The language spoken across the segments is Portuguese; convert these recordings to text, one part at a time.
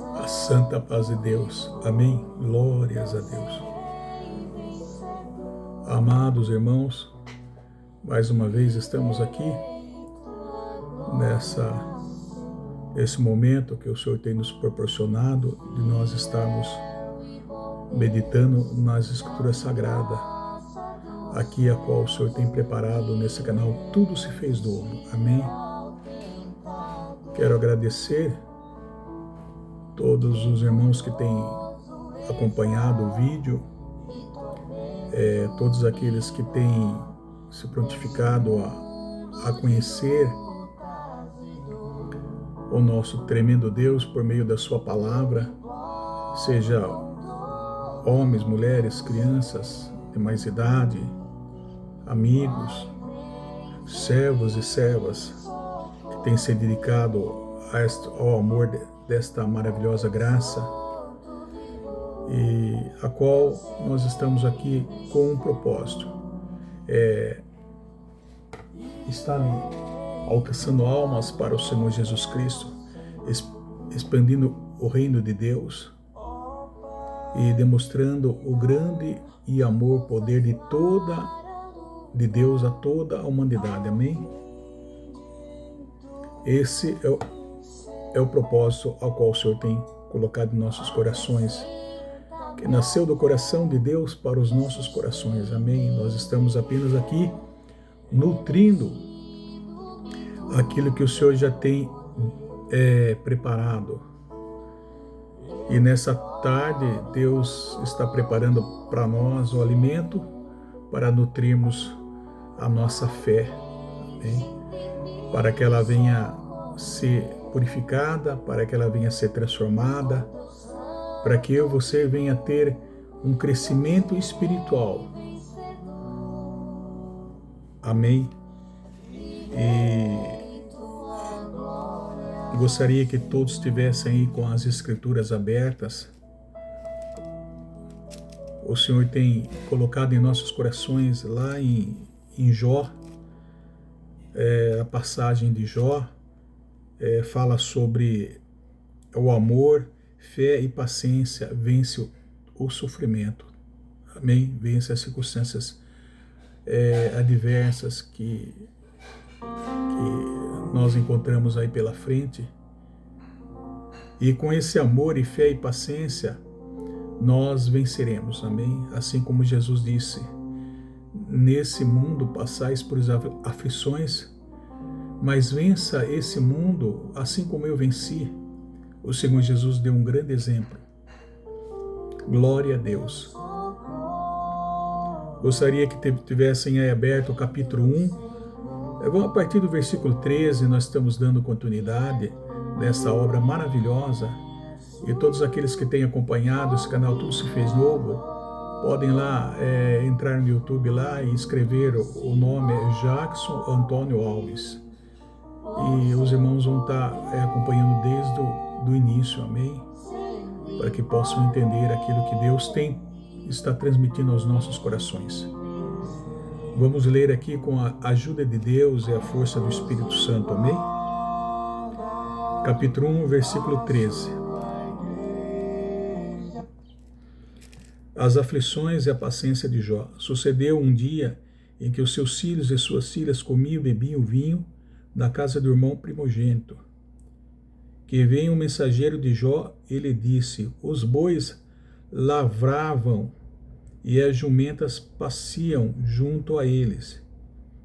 A santa paz de Deus. Amém? Glórias a Deus. Amados irmãos, mais uma vez estamos aqui nesse momento que o Senhor tem nos proporcionado de nós estarmos meditando nas Escrituras Sagradas, aqui a qual o Senhor tem preparado nesse canal. Tudo se fez novo. Amém? Quero agradecer todos os irmãos que têm acompanhado o vídeo, todos aqueles que têm se prontificado a conhecer o nosso tremendo Deus por meio da sua palavra, seja homens, mulheres, crianças de mais idade, amigos, servos e servas que têm se dedicado ao amor desta maravilhosa graça, e a qual nós estamos aqui com um propósito, estar alcançando almas para o Senhor Jesus Cristo, expandindo o reino de Deus e demonstrando o grande e amor, poder de Deus a toda a humanidade. Amém? Esse é o propósito ao qual o Senhor tem colocado em nossos corações, que nasceu do coração de Deus para os nossos corações. Amém? Nós estamos apenas aqui nutrindo aquilo que o Senhor já tem preparado. E nessa tarde, Deus está preparando para nós o alimento para nutrirmos a nossa fé. Amém? Para que ela venha ser purificada, para que ela venha ser transformada, para que você venha ter um crescimento espiritual. Amém? E gostaria que todos estivessem aí com as Escrituras abertas. O Senhor tem colocado em nossos corações lá em Jó, a passagem de Jó, fala sobre o amor, fé e paciência vence o sofrimento. Amém? Vence as circunstâncias adversas que nós encontramos aí pela frente. E com esse amor e fé e paciência, nós venceremos. Amém? Assim como Jesus disse: nesse mundo passais por aflições, mas vença esse mundo assim como eu venci. O Senhor Jesus deu um grande exemplo. Glória a Deus. Gostaria que tivessem aí aberto o capítulo 1. A partir do versículo 13, nós estamos dando continuidade nessa obra maravilhosa. E todos aqueles que têm acompanhado esse canal Tudo Se Fez Novo, podem lá entrar no YouTube lá e escrever o nome Jackson Antônio Alves. E os irmãos vão estar acompanhando desde o início, amém? Para que possam entender aquilo que Deus está transmitindo aos nossos corações. Vamos ler aqui com a ajuda de Deus e a força do Espírito Santo, amém? Capítulo 1, versículo 13. As aflições e a paciência de Jó. Sucedeu um dia em que os seus filhos e suas filhas comiam e bebiam vinho na casa do irmão primogênito. Que veio um mensageiro de Jó, ele disse: os bois lavravam e as jumentas pasciam junto a eles.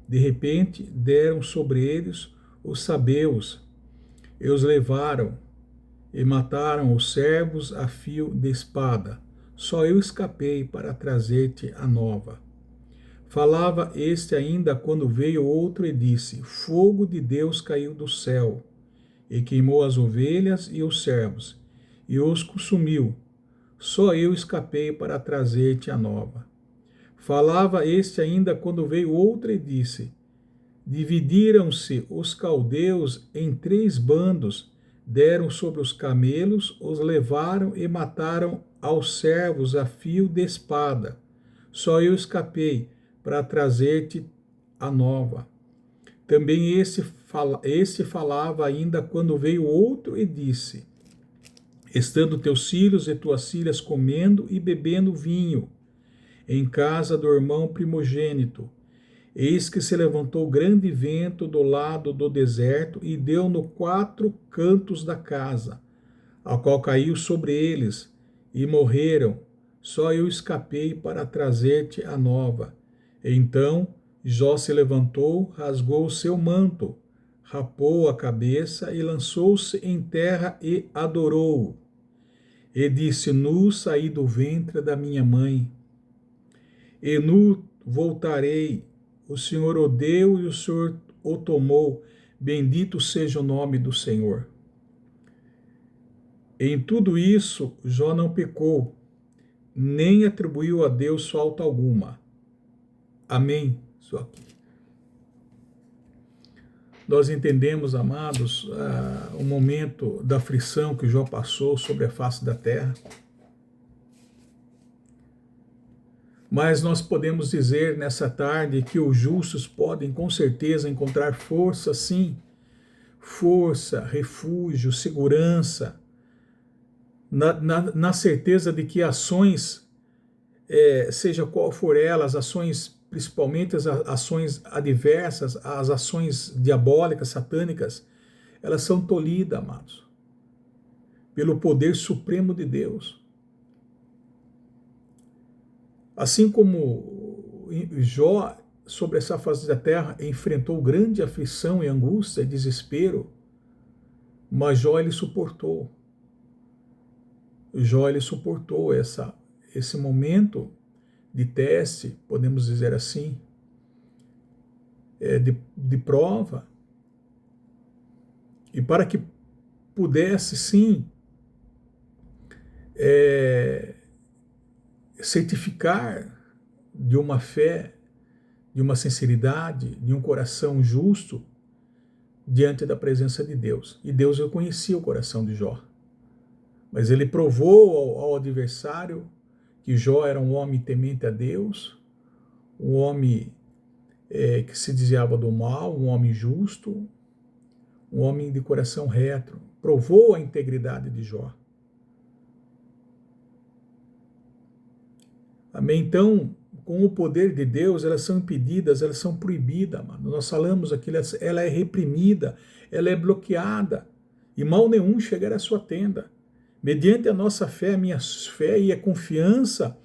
De repente deram sobre eles os sabeus, e os levaram, e mataram os servos a fio de espada. Só eu escapei para trazer-te a nova. Falava este ainda quando veio outro e disse: fogo de Deus caiu do céu, e queimou as ovelhas e os servos, e os consumiu. Só eu escapei para trazer-te a nova. Falava este ainda quando veio outro e disse: dividiram-se os caldeus em 3 bandos, deram sobre os camelos, os levaram e mataram aos servos a fio de espada. Só eu escapei para trazer-te a nova. Também este falava ainda quando veio outro e disse: estando teus filhos e tuas filhas comendo e bebendo vinho, em casa do irmão primogênito. Eis que se levantou grande vento do lado do deserto e deu no 4 cantos da casa, ao qual caiu sobre eles, e morreram. Só eu escapei para trazer-te a nova. Então Jó se levantou, rasgou o seu manto, rapou a cabeça e lançou-se em terra e adorou. E disse: Nu saí do ventre da minha mãe, e nu voltarei. O Senhor o deu e o Senhor o tomou. Bendito seja o nome do Senhor. Em tudo isso, Jó não pecou, nem atribuiu a Deus falta alguma. Amém. Isso aqui. Nós entendemos, amados, o momento da aflição que Jó passou sobre a face da terra. Mas nós podemos dizer nessa tarde que os justos podem com certeza encontrar força, sim, força, refúgio, segurança, na certeza de que ações, seja qual for elas, ações, principalmente as ações adversas, as ações diabólicas, satânicas, elas são tolhidas, amados, pelo poder supremo de Deus. Assim como Jó, sobre essa face da terra, enfrentou grande aflição e angústia e desespero, mas Jó ele suportou. Jó ele suportou esse momento de teste, podemos dizer assim, de prova, e para que pudesse sim certificar de uma fé, de uma sinceridade, de um coração justo diante da presença de Deus. E Deus reconhecia o coração de Jó. Mas ele provou ao adversário que Jó era um homem temente a Deus, um homem que se desviava do mal, um homem justo, um homem de coração reto. Provou a integridade de Jó. Amém? Então, com o poder de Deus, elas são impedidas, elas são proibidas, mano. Nós falamos aqui, ela é reprimida, ela é bloqueada, e mal nenhum chegará à sua tenda. Mediante a nossa fé, a minha fé e a confiança,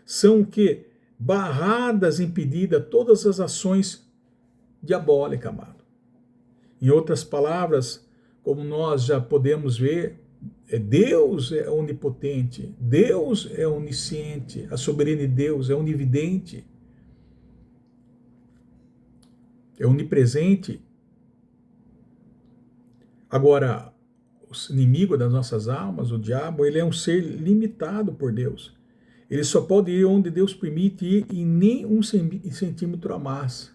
são o quê? Barradas, impedidas, todas as ações diabólicas, amado. Em outras palavras, como nós já podemos ver, Deus é onipotente, Deus é onisciente, a soberana de Deus é onividente, é onipresente. Agora, o inimigo das nossas almas, o diabo, ele é um ser limitado por Deus. Ele só pode ir onde Deus permite ir e nem 1 centímetro a mais.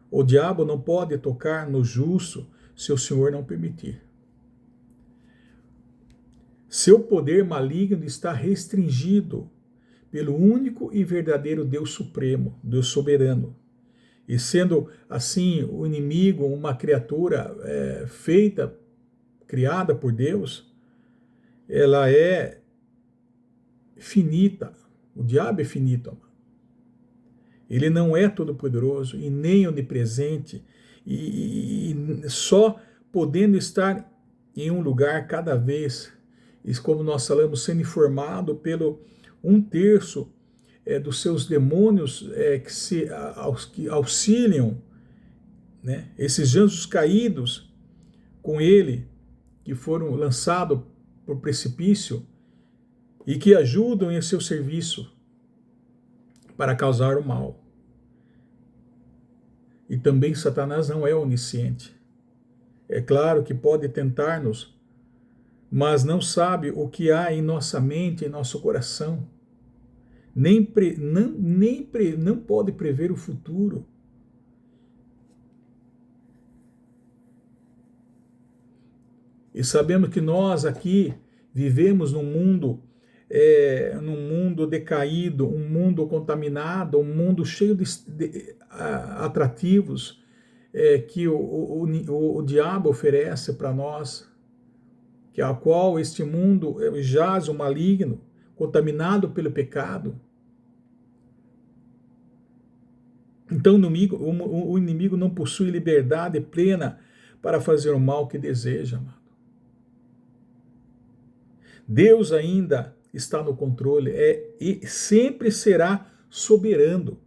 O diabo não pode tocar no justo se o Senhor não permitir. Seu poder maligno está restringido pelo único e verdadeiro Deus supremo, Deus soberano. E sendo assim o inimigo uma criatura criada por Deus, ela é finita. O diabo é finito, amado. Ele não é todo-poderoso e nem onipresente, e só podendo estar em um lugar cada vez, e como nós falamos, sendo informado pelo 1/3 dos seus demônios que auxiliam, né, esses anjos caídos com ele, que foram lançados por precipício e que ajudam em seu serviço para causar o mal. E também Satanás não é onisciente. É claro que pode tentar-nos, mas não sabe o que há em nossa mente, em nosso coração. Não pode prever o futuro. E sabemos que nós aqui vivemos num mundo decaído, um mundo contaminado, um mundo cheio de atrativos que o diabo oferece para nós. que a qual este mundo jaz o maligno, contaminado pelo pecado. Então o inimigo não possui liberdade plena para fazer o mal que deseja, amado. Deus ainda está no controle e sempre será soberano.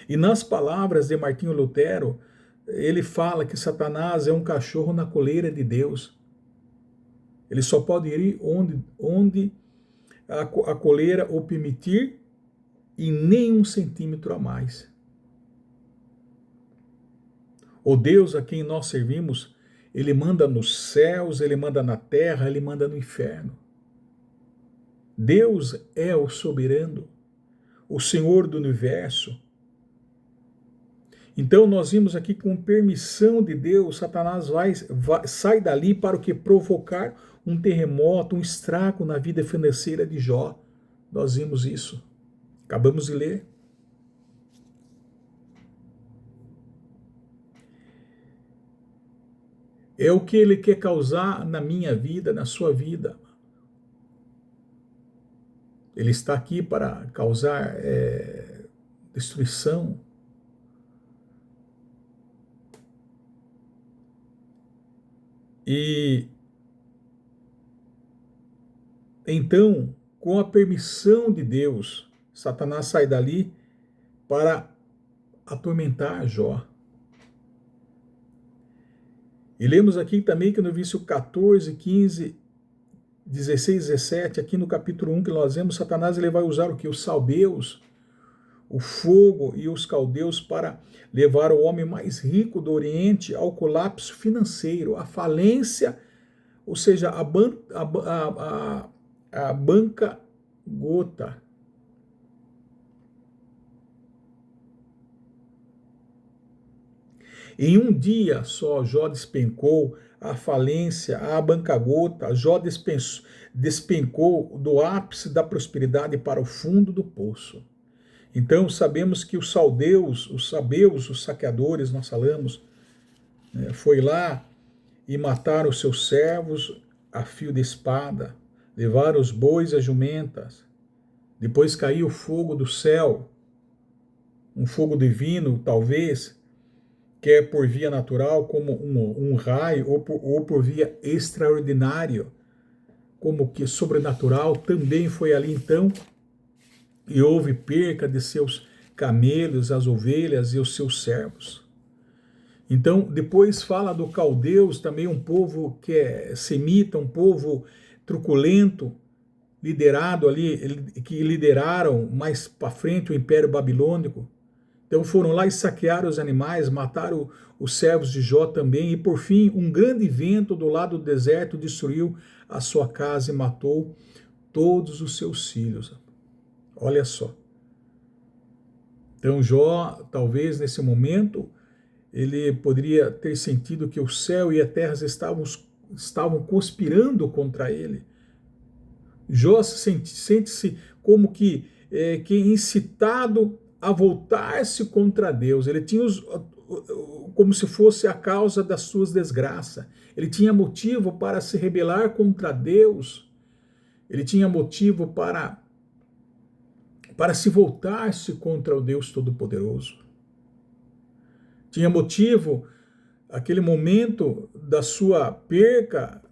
E nas palavras de Martinho Lutero, ele fala que Satanás é um cachorro na coleira de Deus. Ele só pode ir onde a coleira o permitir e nem 1 centímetro a mais. O Deus a quem nós servimos, ele manda nos céus, ele manda na terra, ele manda no inferno. Deus é o soberano, o Senhor do universo. Então nós vimos aqui, com permissão de Deus, Satanás sai dali para o que? Provocar um terremoto, um estrago na vida financeira de Jó. Nós vimos isso. Acabamos de ler. É o que ele quer causar na minha vida, na sua vida. Ele está aqui para causar destruição. E então, com a permissão de Deus, Satanás sai dali para atormentar Jó. E lemos aqui também que no versículo 14, 15, 16, 17, aqui no capítulo 1, que nós vemos, Satanás ele vai usar o que? Os salbeus, o fogo e os caldeus para levar o homem mais rico do Oriente ao colapso financeiro, à falência, ou seja, a banca-gota. Em um dia só, Jó despencou a falência, a banca-gota. Jó despencou do ápice da prosperidade para o fundo do poço. Então sabemos que os sabeus, os saqueadores, nós falamos, foi lá e mataram os seus servos a fio de espada, levaram os bois e as jumentas. Depois caiu o fogo do céu, um fogo divino, talvez, quer por via natural, como um raio, ou por via extraordinária, como que sobrenatural, também foi ali então, e houve perca de seus camelos, as ovelhas e os seus servos. Então, depois fala do caldeus, também um povo que é semita, um povo truculento, liderado ali, que lideraram mais para frente o Império Babilônico. Então foram lá e saquearam os animais, mataram os servos de Jó também, e por fim um grande vento do lado do deserto destruiu a sua casa e matou todos os seus filhos. Olha só. Então Jó, talvez nesse momento, ele poderia ter sentido que o céu e a terra estavam conspirando contra ele. Jó sente-se como que incitado a voltar-se contra Deus. Ele tinha como se fosse a causa das suas desgraças. Ele tinha motivo para se rebelar contra Deus. Ele tinha motivo para se voltar-se contra o Deus Todo-Poderoso. Tinha motivo, aquele momento da sua perca,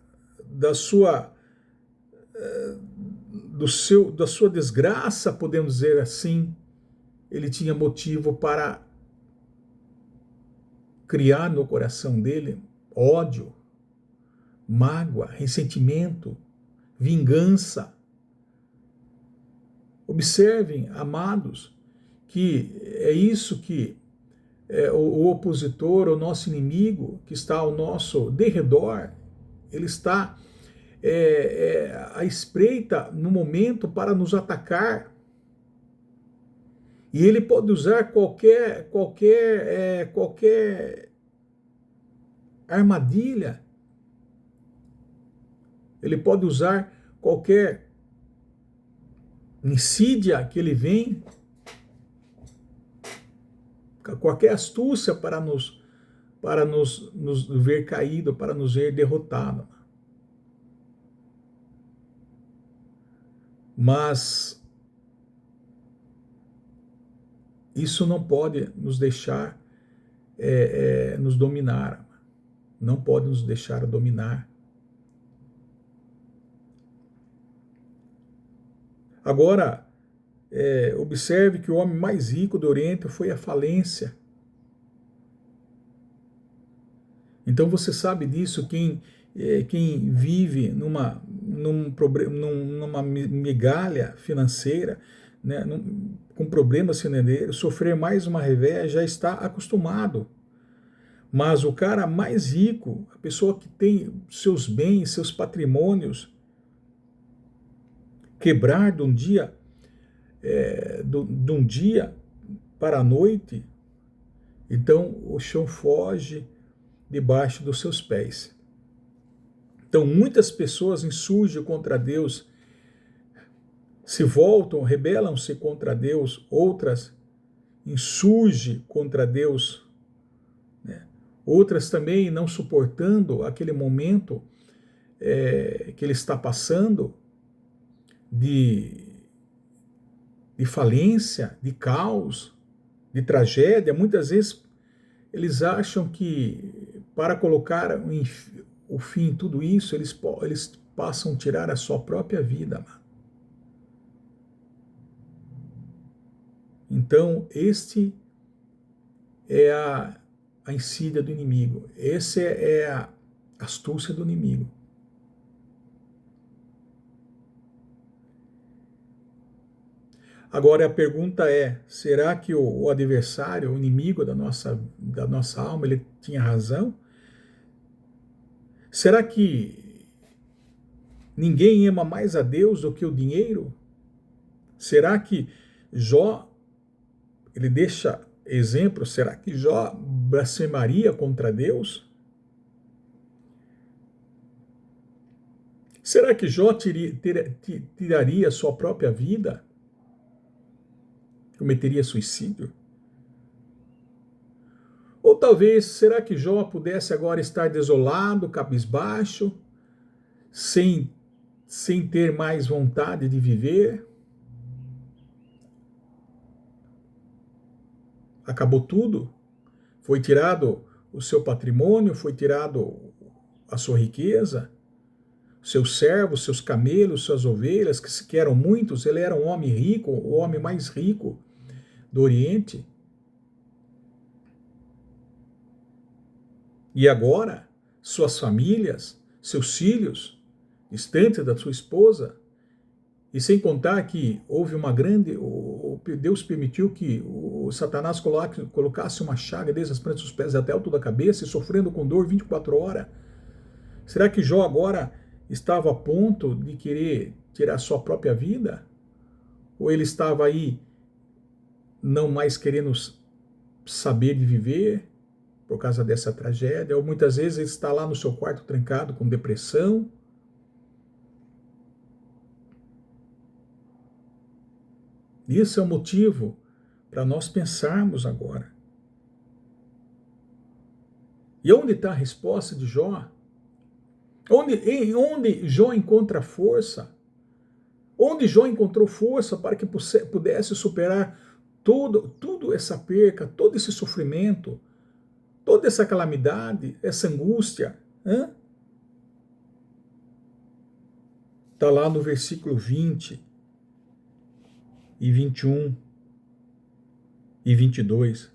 da sua desgraça, podemos dizer assim. Ele tinha motivo para criar no coração dele ódio, mágoa, ressentimento, vingança. Observem, amados, que é isso que o opositor, o nosso inimigo, que está ao nosso derredor, ele está à espreita no momento para nos atacar. E ele pode usar qualquer armadilha. Ele pode usar qualquer insídia que ele vem, qualquer astúcia para nos para nos ver caído, para nos ver derrotado. Mas isso não pode nos deixar nos dominar. Não pode nos deixar dominar. Agora, observe que o homem mais rico do Oriente foi à falência. Então você sabe disso, quem vive numa migalha financeira, né, com problemas financeiros, sofrer mais uma revés já está acostumado. Mas o cara mais rico, a pessoa que tem seus bens, seus patrimônios, quebrar de um dia para a noite, então o chão foge debaixo dos seus pés. Então muitas pessoas insurgem contra Deus, se voltam, rebelam-se contra Deus, outras insurgem contra Deus, né? Outras também não suportando aquele momento que ele está passando de falência, de caos, de tragédia. Muitas vezes eles acham que para colocar o fim em tudo isso, eles passam a tirar a sua própria vida. Então, este é a insídia do inimigo. Essa é a astúcia do inimigo. Agora a pergunta é, será que o adversário, o inimigo da nossa alma, ele tinha razão? Será que ninguém ama mais a Deus do que o dinheiro? Será que Jó, ele deixa exemplo, será que Jó blasfemaria contra Deus? Será que Jó tiraria a sua própria vida? Cometeria suicídio? Ou talvez, será que Jó pudesse agora estar desolado, cabisbaixo, sem ter mais vontade de viver? Acabou tudo? Foi tirado o seu patrimônio, foi tirado a sua riqueza, seus servos, seus camelos, suas ovelhas, que eram muitos. Ele era um homem rico, o homem mais rico do Oriente. E agora, suas famílias, seus filhos, distantes da sua esposa, e sem contar que houve uma grande... Deus permitiu que o Satanás colocasse uma chaga desde as plantas dos pés até o alto da cabeça, e sofrendo com dor 24 horas. Será que Jó agora estava a ponto de querer tirar sua própria vida? Ou ele estava aí não mais querendo saber de viver por causa dessa tragédia? Ou muitas vezes ele está lá no seu quarto trancado com depressão? Isso é o motivo para nós pensarmos agora. E onde está a resposta de Jó? Onde Jó encontra força? Onde Jó encontrou força para que pudesse superar tudo essa perca, todo esse sofrimento, toda essa calamidade, essa angústia? Está lá no versículo 20 e 21 e 22.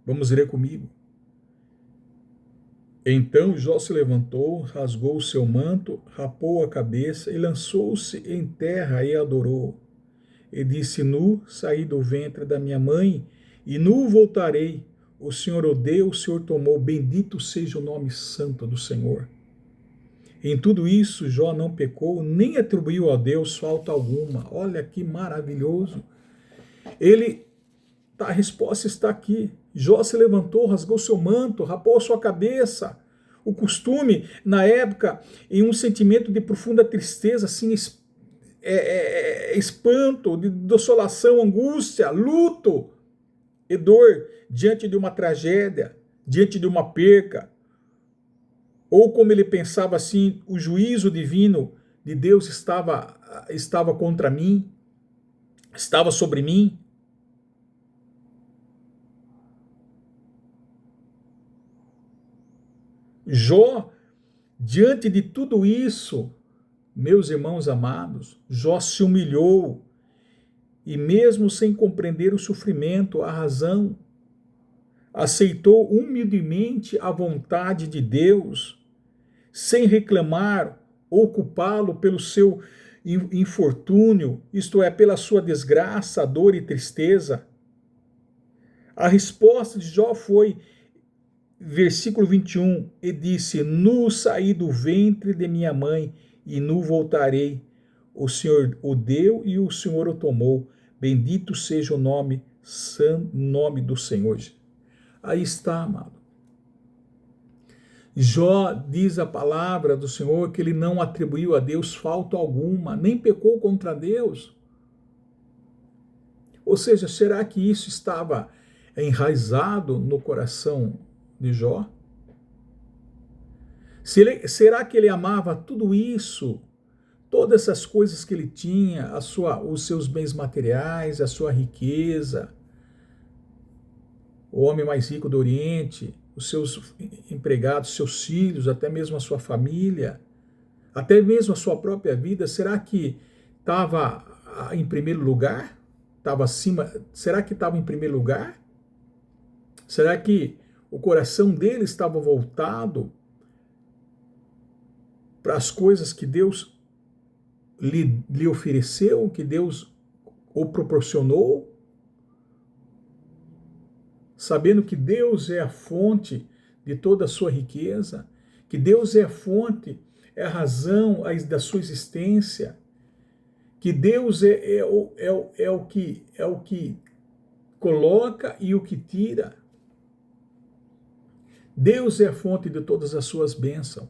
Vamos ler comigo. Então Jó se levantou, rasgou o seu manto, rapou a cabeça e lançou-se em terra e adorou. E disse: Nu saí do ventre da minha mãe, e nu voltarei. O Senhor o deu, o Senhor tomou. Bendito seja o nome santo do Senhor. Em tudo isso, Jó não pecou, nem atribuiu a Deus falta alguma. Olha que maravilhoso. A resposta está aqui. Jó se levantou, rasgou seu manto, rapou sua cabeça. O costume, na época, em um sentimento de profunda tristeza, assim, espanto, de desolação, angústia, luto e dor diante de uma tragédia, diante de uma perca, ou como ele pensava assim, o juízo divino de Deus estava contra mim, estava sobre mim. Jó, diante de tudo isso, meus irmãos amados, Jó se humilhou e mesmo sem compreender o sofrimento, a razão, aceitou humildemente a vontade de Deus, sem reclamar ou culpá-lo pelo seu infortúnio, isto é, pela sua desgraça, dor e tristeza. A resposta de Jó foi, versículo 21, e disse: Nu saí do ventre de minha mãe, e nu voltarei. O Senhor o deu e o Senhor o tomou. Bendito seja o nome do Senhor. Aí está, amado. Jó diz a palavra do Senhor que ele não atribuiu a Deus falta alguma, nem pecou contra Deus. Ou seja, será que isso estava enraizado no coração de Jó? Será que ele amava tudo isso, todas essas coisas que ele tinha, os seus bens materiais, a sua riqueza, o homem mais rico do Oriente, os seus empregados, seus filhos, até mesmo a sua família, até mesmo a sua própria vida, será que estava em primeiro lugar? Estava acima? Será que estava em primeiro lugar? Será que o coração dele estava voltado para as coisas que Deus lhe ofereceu, que Deus o proporcionou? Sabendo que Deus é a fonte de toda a sua riqueza, que Deus é a fonte, é a razão da sua existência, que Deus é o que coloca e o que tira. Deus é a fonte de todas as suas bênçãos.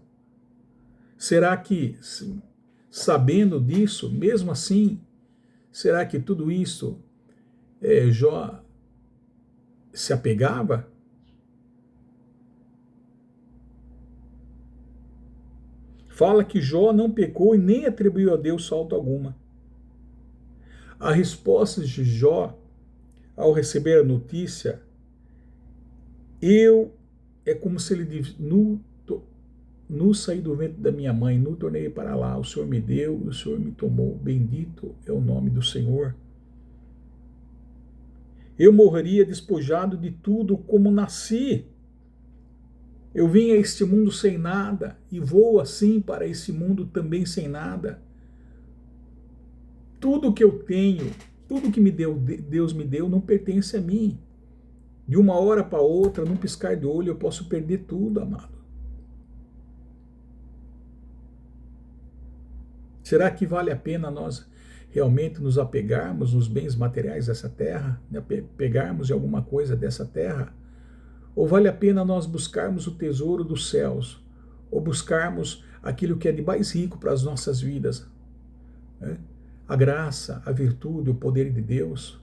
Será que, sabendo disso, mesmo assim, será que tudo isso Jó se apegava? Fala que Jó não pecou e nem atribuiu a Deus falta alguma. A resposta de Jó, ao receber a notícia, é como se ele diz: nu saí do ventre da minha mãe, nu tornei para lá, o Senhor me deu, o Senhor me tomou, bendito é o nome do Senhor. Eu morreria despojado de tudo como nasci. Eu vim a este mundo sem nada e vou assim para esse mundo também sem nada. Tudo que eu tenho, tudo que Deus me deu não pertence a mim. De uma hora para outra, num piscar de olho, eu posso perder tudo, amado. Será que vale a pena nós realmente nos apegarmos nos bens materiais dessa terra, pegarmos de alguma coisa dessa terra? Ou vale a pena nós buscarmos o tesouro dos céus, ou buscarmos aquilo que é de mais rico para as nossas vidas, né? A graça, a virtude, o poder de Deus.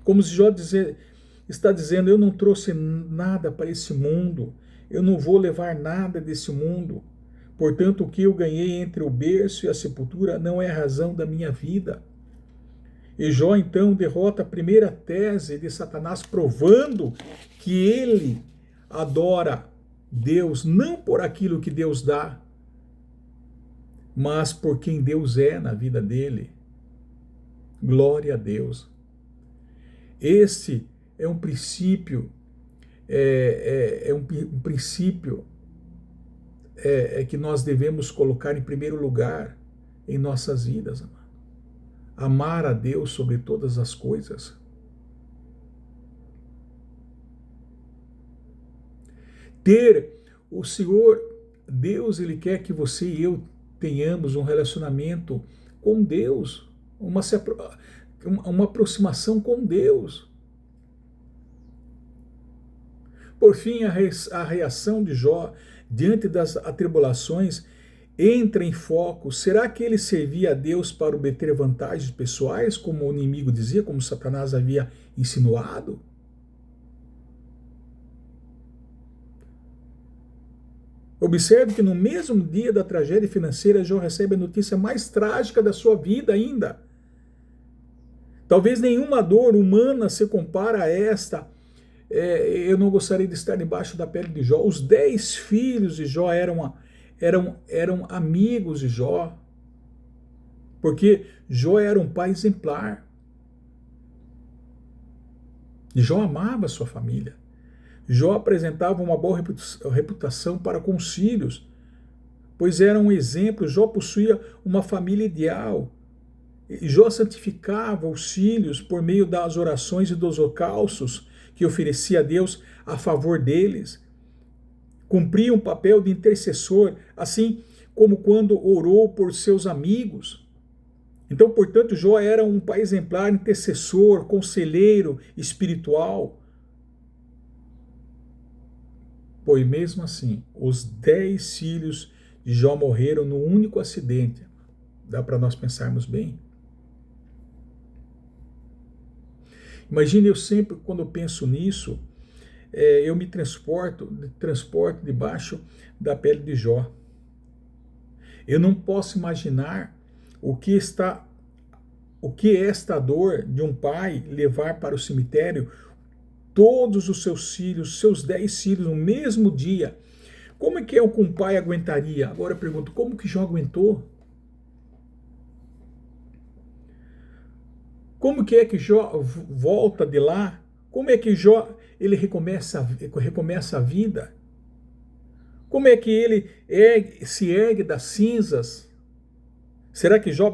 Como se Jó está dizendo: eu não trouxe nada para esse mundo, eu não vou levar nada desse mundo. Portanto, o que eu ganhei entre o berço e a sepultura não é a razão da minha vida. E Jó, então, derrota a primeira tese de Satanás, provando que ele adora Deus não por aquilo que Deus dá, mas por quem Deus é na vida dele. Glória a Deus. Este é um princípio, um princípio que nós devemos colocar em primeiro lugar em nossas vidas, amado. Amar a Deus sobre todas as coisas. Ter o Senhor, Deus, Ele quer que você e eu tenhamos um relacionamento com Deus, uma aproximação com Deus. Por fim, a reação de Jó diante das atribulações entra em foco. Será que ele servia a Deus para obter vantagens pessoais, como o inimigo dizia, como Satanás havia insinuado? Observe que no mesmo dia da tragédia financeira, Jó recebe a notícia mais trágica da sua vida ainda. Talvez nenhuma dor humana se compara a esta. Eu não gostaria de estar debaixo da pele de Jó. Os 10 filhos de Jó eram amigos de Jó, porque Jó era um pai exemplar. Jó amava sua família. Jó apresentava uma boa reputação para com os filhos, pois era um exemplo. Jó possuía uma família ideal. Jó santificava os filhos por meio das orações e dos holocaustos que oferecia a Deus a favor deles. Cumpria um papel de intercessor, assim como quando orou por seus amigos. Então, portanto, Jó era um pai exemplar, intercessor, conselheiro espiritual. Pois mesmo assim, os 10 filhos de Jó morreram num único acidente. Dá para nós pensarmos bem. Imagine, eu sempre, quando eu penso nisso, eu me transporto debaixo da pele de Jó. Eu não posso imaginar o que é esta dor de um pai levar para o cemitério todos os seus filhos, seus 10 filhos no mesmo dia. Como é que um pai aguentaria? Agora eu pergunto, como que Jó aguentou? Como que é que Jó volta de lá? Como é que Jó ele recomeça a vida? Como é que ele se ergue das cinzas? Será que Jó,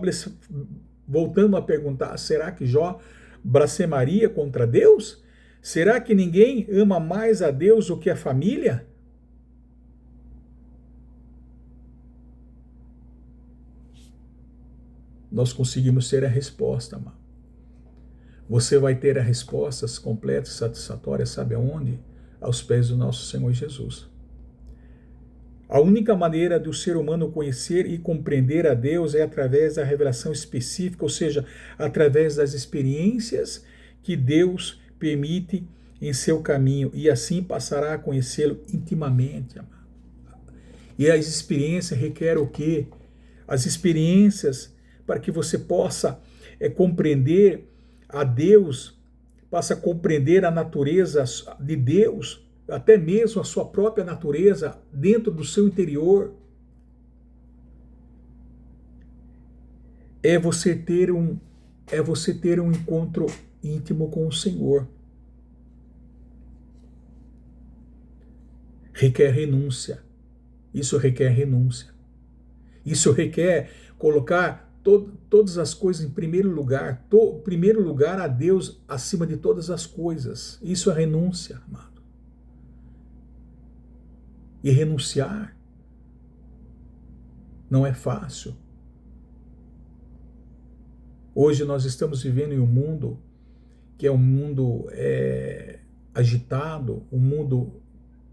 voltando a perguntar, será que Jó blasfemaria contra Deus? Será que ninguém ama mais a Deus do que a família? Nós conseguimos ter a resposta, amado. Você vai ter as respostas completas e satisfatórias, sabe aonde? Aos pés do nosso Senhor Jesus. A única maneira do ser humano conhecer e compreender a Deus é através da revelação específica, ou seja, através das experiências que Deus permite em seu caminho, e assim passará a conhecê-lo intimamente, amado. E as experiências requerem o quê? As experiências para que você possa compreender a Deus, possa compreender a natureza de Deus, até mesmo a sua própria natureza dentro do seu interior. É você ter um encontro íntimo com o Senhor. Requer renúncia. Isso requer renúncia. Isso requer colocar todas as coisas em primeiro lugar. Primeiro lugar a Deus acima de todas as coisas. Isso é renúncia, amado. E renunciar não é fácil. Hoje nós estamos vivendo em um mundo que é um mundo agitado, um mundo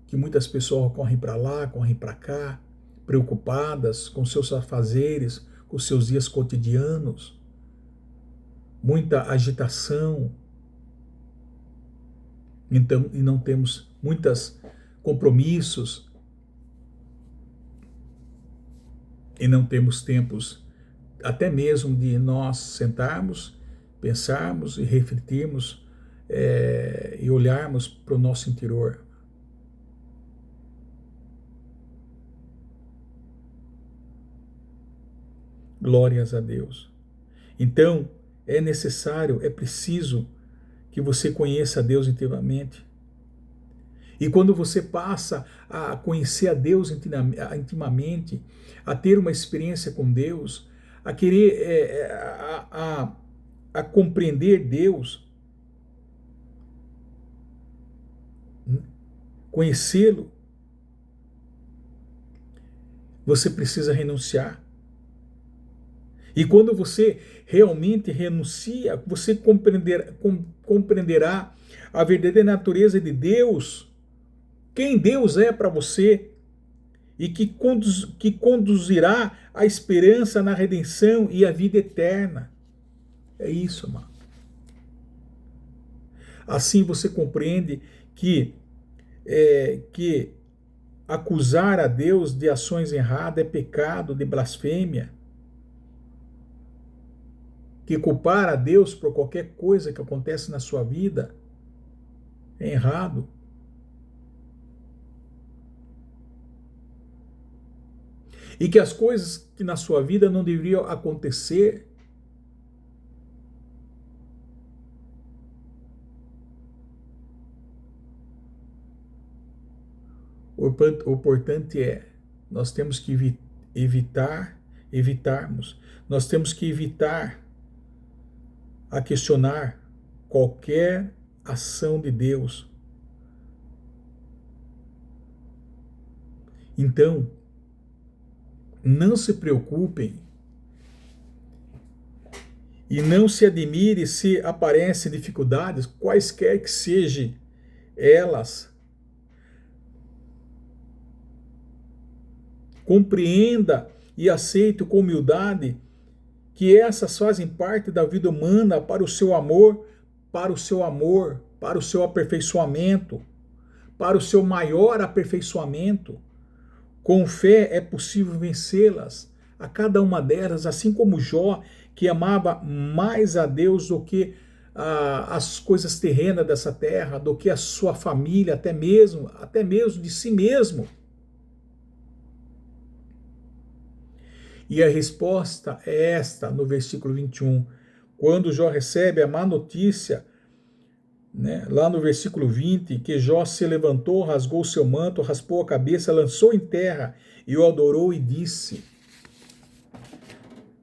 que muitas pessoas correm para lá, correm para cá, preocupadas com seus afazeres, com seus dias cotidianos, muita agitação. Então, e não temos muitos compromissos, e não temos tempos até mesmo de nós sentarmos, pensarmos e refletirmos e olharmos para o nosso interior. Glórias a Deus. Então, é necessário, é preciso que você conheça a Deus intimamente. E quando você passa a conhecer a Deus intimamente, a ter uma experiência com Deus, a querer, a compreender Deus, conhecê-lo, você precisa renunciar. E quando você realmente renuncia, você compreenderá a verdadeira natureza de Deus, quem Deus é para você, e que conduzirá a esperança na redenção e a vida eterna. É isso, amado. Assim você compreende que acusar a Deus de ações erradas é pecado de blasfêmia. Que culpar a Deus por qualquer coisa que acontece na sua vida é errado. E que as coisas que na sua vida não deveriam acontecer, o importante é, nós temos que evitarmos, nós temos que evitar a questionar qualquer ação de Deus. Então, não se preocupem e não se admire se aparecem dificuldades, quaisquer que sejam elas. Compreenda e aceite com humildade que essas fazem parte da vida humana para o seu amor, para o seu aperfeiçoamento, para o seu maior aperfeiçoamento. Com fé é possível vencê-las, a cada uma delas, assim como Jó, que amava mais a Deus do que as coisas terrenas dessa terra, do que a sua família, até mesmo de si mesmo. E a resposta é esta, no versículo 21. Quando Jó recebe a má notícia, né, lá no versículo 20, que Jó se levantou, rasgou seu manto, raspou a cabeça, lançou em terra e o adorou e disse: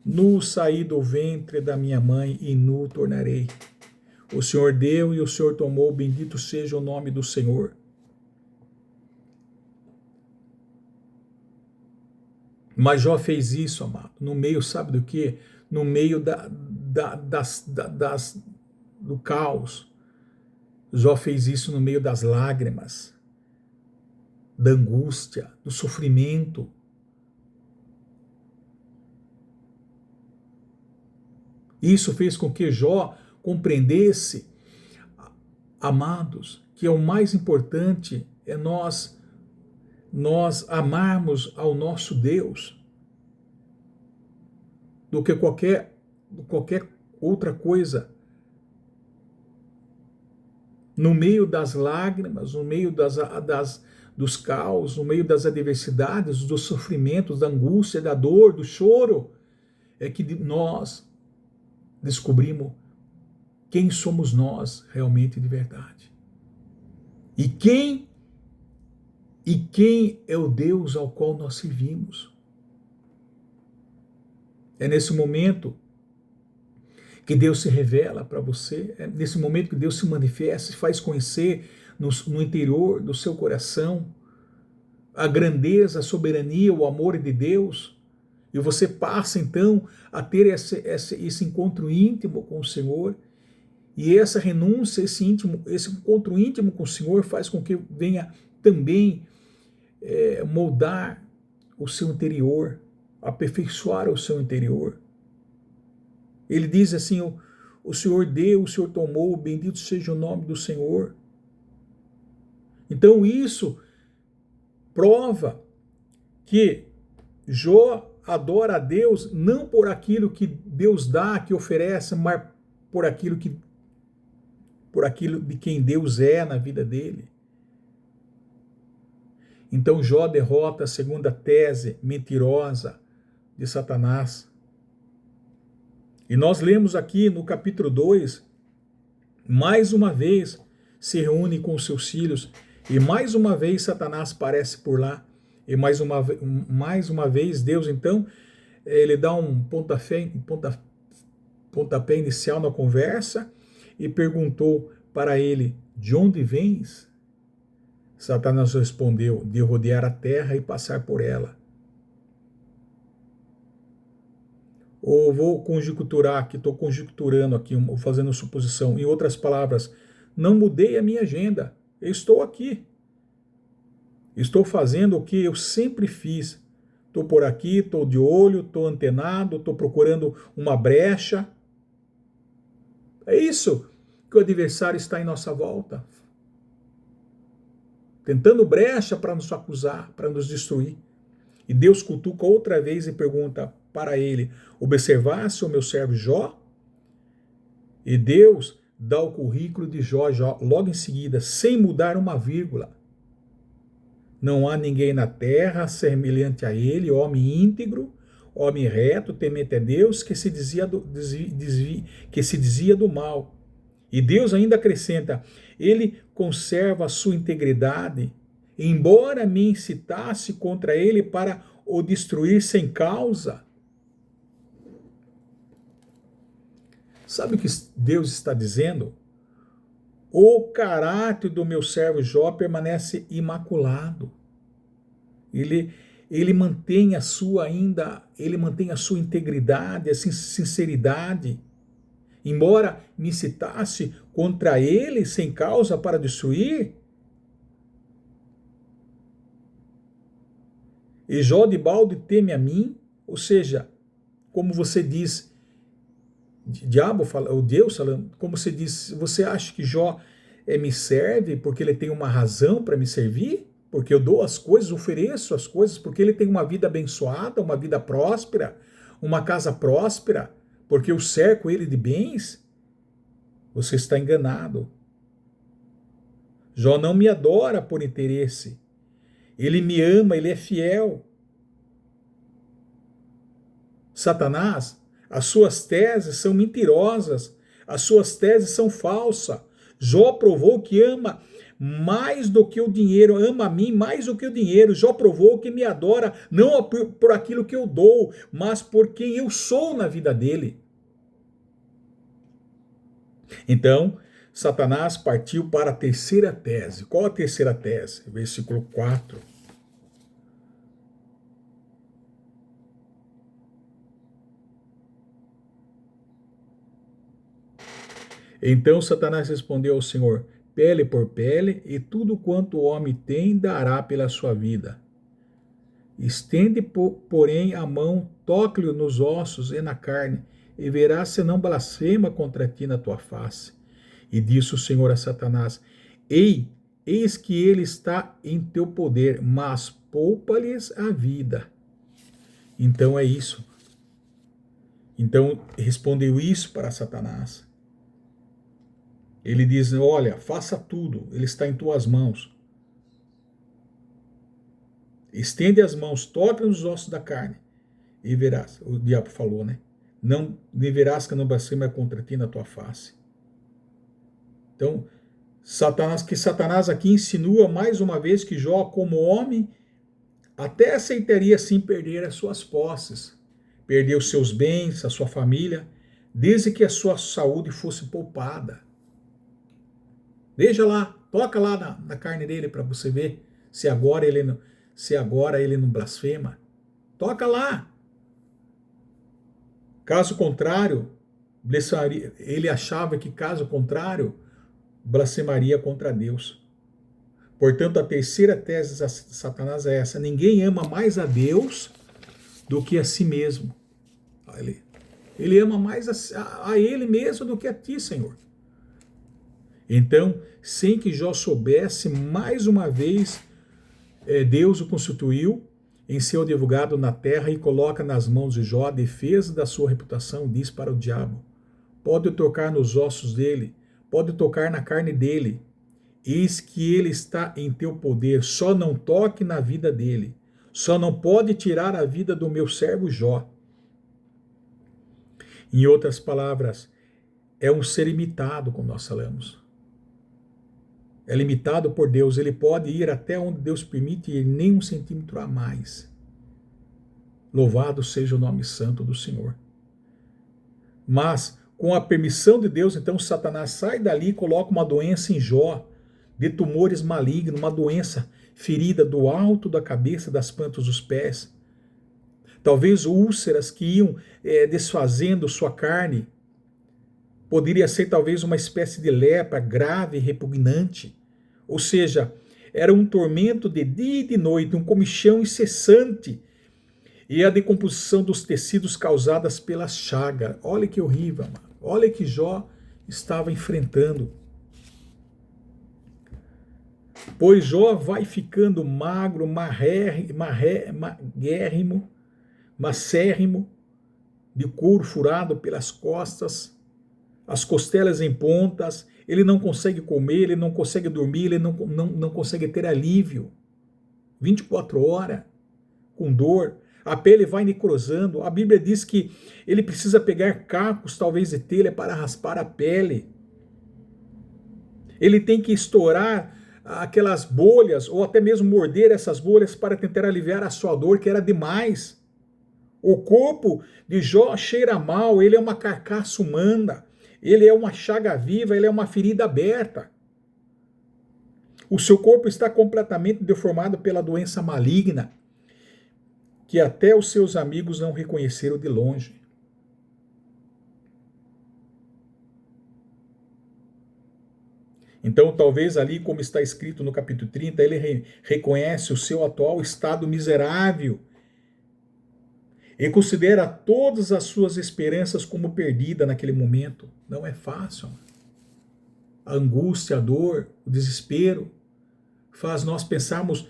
Nu saí do ventre da minha mãe e nu tornarei. O Senhor deu e o Senhor tomou, bendito seja o nome do Senhor. Mas Jó fez isso, amado, no meio, sabe do quê? No meio do caos. Jó fez isso no meio das lágrimas, da angústia, do sofrimento. Isso fez com que Jó compreendesse, amados, que o mais importante é nós amarmos ao nosso Deus do que qualquer outra coisa. No meio das lágrimas, no meio dos caos, no meio das adversidades, dos sofrimentos, da angústia, da dor, do choro, é que nós descobrimos quem somos nós realmente de verdade. E quem é o Deus ao qual nós servimos. É nesse momento que Deus se revela para você, é nesse momento que Deus se manifesta, se faz conhecer no interior do seu coração a grandeza, a soberania, o amor de Deus, e você passa então a ter esse encontro íntimo com o Senhor, e essa renúncia, esse encontro íntimo com o Senhor faz com que venha também moldar o seu interior, aperfeiçoar o seu interior. Ele diz assim, o Senhor deu, o Senhor tomou, bendito seja o nome do Senhor. Então isso prova que Jó adora a Deus não por aquilo que Deus dá, que oferece, mas por aquilo de quem Deus é na vida dele. Então Jó derrota a segunda tese mentirosa de Satanás. E nós lemos aqui no capítulo 2, mais uma vez se reúne com os seus filhos, e mais uma vez Satanás aparece por lá, e mais uma vez Deus então, ele dá um pontapé inicial na conversa, e perguntou para ele, de onde vens? Satanás respondeu, de rodear a terra e passar por ela. Ou vou conjecturar aqui, estou conjecturando aqui, fazendo suposição. Em outras palavras, não mudei a minha agenda. Eu estou aqui. Estou fazendo o que eu sempre fiz. Estou por aqui, estou de olho, estou antenado, estou procurando uma brecha. É isso que o adversário está em nossa volta. tentando brecha para nos acusar, para nos destruir. E Deus cutuca outra vez e pergunta para ele: observasse o meu servo Jó? E Deus dá o currículo de Jó logo em seguida, sem mudar uma vírgula. Não há ninguém na terra semelhante a ele, homem íntegro, homem reto, temente a Deus, que se dizia do mal. E Deus ainda acrescenta: ele conserva a sua integridade, embora me incitasse contra ele para o destruir sem causa. Sabe o que Deus está dizendo? O caráter do meu servo Jó permanece imaculado. Ele mantém a sua integridade, a sinceridade. Embora me incitasse contra ele sem causa para destruir, e Jó de balde teme a mim, ou seja, como você diz, diabo fala, o Deus falando, como você diz, você acha que Jó me serve porque ele tem uma razão para me servir? Porque eu dou as coisas, ofereço as coisas, porque ele tem uma vida abençoada, uma vida próspera, uma casa próspera, porque eu cerco ele de bens? Você está enganado. Jó não me adora por interesse. Ele me ama, ele é fiel. Satanás, as suas teses são mentirosas, as suas teses são falsas. Jó provou que ama mais do que o dinheiro, ama a mim mais do que o dinheiro. Jó provou que me adora não por aquilo que eu dou, mas por quem eu sou na vida dele. Então, Satanás partiu para a terceira tese. Qual a terceira tese? Versículo 4. Então Satanás respondeu ao Senhor: pele por pele, e tudo quanto o homem tem dará pela sua vida. Estende, porém, a mão, toque-lhe nos ossos e na carne, e verás se não blasfema contra ti na tua face. E disse o Senhor a Satanás: eis que ele está em teu poder, mas poupa-lhes a vida. Então é isso. Então respondeu isso para Satanás. Ele diz: olha, faça tudo, ele está em tuas mãos. Estende as mãos, toque nos ossos da carne, e verás, o diabo falou, né? Não verás que não blasfema contra ti na tua face. Então, Satanás aqui insinua mais uma vez que Jó, como homem, até aceitaria sim perder as suas posses, perder os seus bens, a sua família, desde que a sua saúde fosse poupada. Veja lá, toca lá na carne dele para você ver se agora ele não blasfema. Toca lá. Caso contrário, ele achava que caso contrário, blasfemaria contra Deus. Portanto, a terceira tese de Satanás é essa: ninguém ama mais a Deus do que a si mesmo. Ele ama mais a ele mesmo do que a ti, Senhor. Então, sem que Jó soubesse, mais uma vez, Deus o constituiu em seu advogado na terra e coloca nas mãos de Jó a defesa da sua reputação. Diz para o diabo: pode tocar nos ossos dele, pode tocar na carne dele, eis que ele está em teu poder, só não toque na vida dele, só não pode tirar a vida do meu servo Jó. Em outras palavras, é um ser imitado, como nós falamos. É limitado por Deus, ele pode ir até onde Deus permite ir, nem 1 centímetro a mais. Louvado seja o nome santo do Senhor. Mas, com a permissão de Deus, então Satanás sai dali e coloca uma doença em Jó, de tumores malignos, uma doença ferida do alto da cabeça, das plantas dos pés. Talvez úlceras que iam desfazendo sua carne. Poderia ser talvez uma espécie de lepra grave e repugnante. Ou seja, era um tormento de dia e de noite, um comichão incessante. E a decomposição dos tecidos causadas pela chaga. Olha que horrível, mano. Olha que Jó estava enfrentando. Pois Jó vai ficando magro, magérrimo, macérrimo, de couro furado pelas costas, as costelas em pontas, ele não consegue comer, ele não consegue dormir, ele não consegue ter alívio. 24 horas, com dor, a pele vai necrosando. A Bíblia diz que ele precisa pegar cacos, talvez de telha, para raspar a pele. Ele tem que estourar aquelas bolhas, ou até mesmo morder essas bolhas para tentar aliviar a sua dor, que era demais. O corpo de Jó cheira mal, ele é uma carcaça humana, ele é uma chaga viva, ele é uma ferida aberta. O seu corpo está completamente deformado pela doença maligna, que até os seus amigos não reconheceram de longe. Então, talvez ali, como está escrito no capítulo 30, ele reconhece o seu atual estado miserável e considera todas as suas esperanças como perdidas naquele momento. Não é fácil. A angústia, a dor, o desespero faz nós pensarmos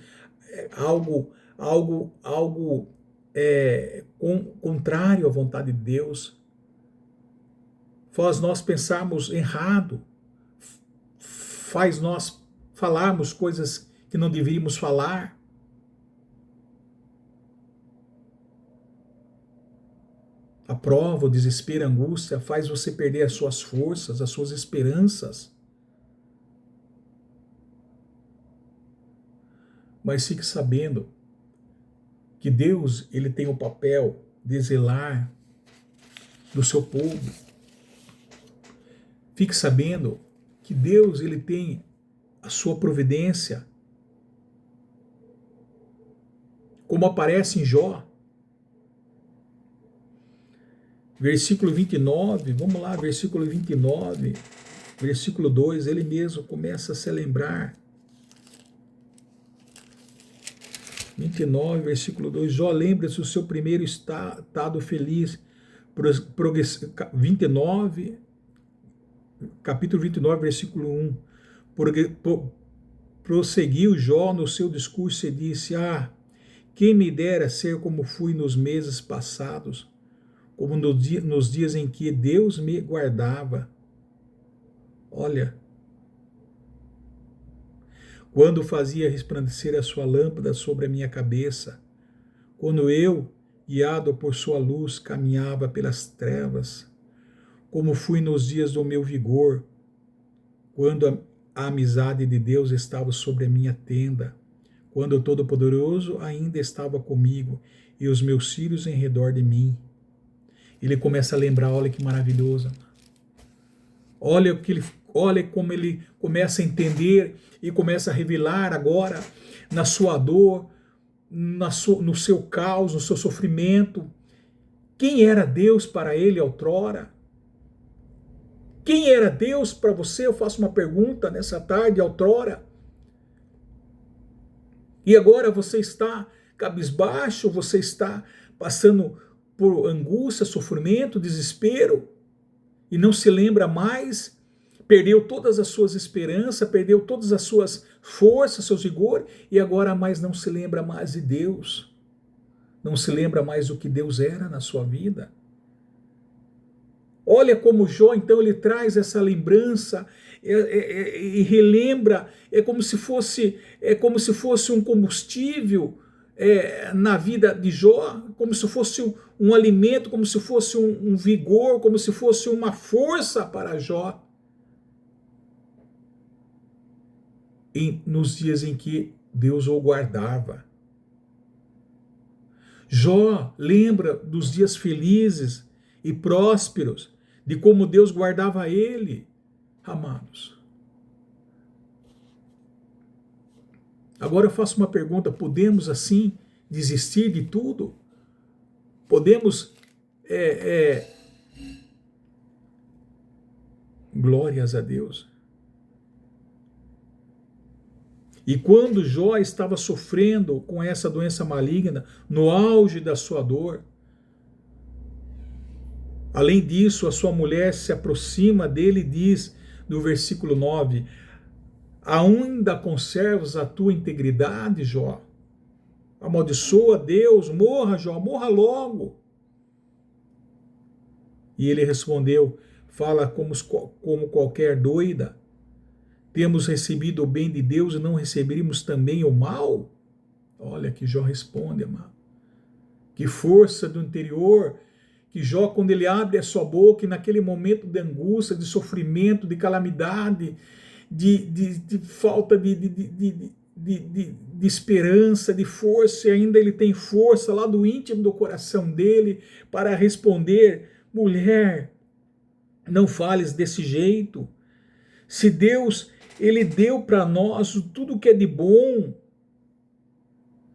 algo contrário à vontade de Deus. Faz nós pensarmos errado. Faz nós falarmos coisas que não deveríamos falar. A prova, o desespero, a angústia faz você perder as suas forças, as suas esperanças. Mas fique sabendo que Deus, ele tem o papel de zelar do seu povo. Fique sabendo que Deus, ele tem a sua providência. Como aparece em Jó. Versículo 29, vamos lá, versículo 29, versículo 2, ele mesmo começa a se lembrar. 29, versículo 2, Jó lembra-se do seu primeiro estado feliz. 29, capítulo 29, versículo 1. Prosseguiu Jó no seu discurso e disse: quem me dera ser como fui nos meses passados, como nos dias em que Deus me guardava. Olha, quando fazia resplandecer a sua lâmpada sobre a minha cabeça, quando eu, guiado por sua luz, caminhava pelas trevas, como fui nos dias do meu vigor, quando a amizade de Deus estava sobre a minha tenda, quando o Todo-Poderoso ainda estava comigo e os meus filhos em redor de mim. Ele começa a lembrar, olha que maravilhoso. Olha como ele começa a entender e começa a revelar agora na sua dor, no seu caos, no seu sofrimento. Quem era Deus para ele outrora? Quem era Deus para você? Eu faço uma pergunta nessa tarde, outrora. E agora você está cabisbaixo, você está passando por angústia, sofrimento, desespero, e não se lembra mais, perdeu todas as suas esperanças, perdeu todas as suas forças, seus vigor, e agora mais não se lembra mais de Deus, não se lembra mais do que Deus era na sua vida. Olha como Jó, então, ele traz essa lembrança e relembra, é como se fosse um combustível na vida de Jó, como se fosse um alimento, como se fosse um vigor, como se fosse uma força para Jó. Nos dias em que Deus o guardava. Jó lembra dos dias felizes e prósperos, de como Deus guardava ele, amados. Agora eu faço uma pergunta: podemos assim desistir de tudo? Podemos glórias a Deus. E quando Jó estava sofrendo com essa doença maligna, no auge da sua dor, além disso, a sua mulher se aproxima dele e diz, no versículo 9, Ainda conservas a tua integridade, Jó? Amaldiçoa Deus, morra, Jó, morra logo. E ele respondeu: fala como qualquer doida. Temos recebido o bem de Deus e não receberíamos também o mal? Olha que Jó responde, amado. Que força do interior, que Jó, quando ele abre a sua boca, e naquele momento de angústia, de sofrimento, de calamidade, de falta de esperança, de força, e ainda ele tem força lá do íntimo do coração dele para responder: mulher, não fales desse jeito. Se Deus, ele deu para nós tudo que é de bom,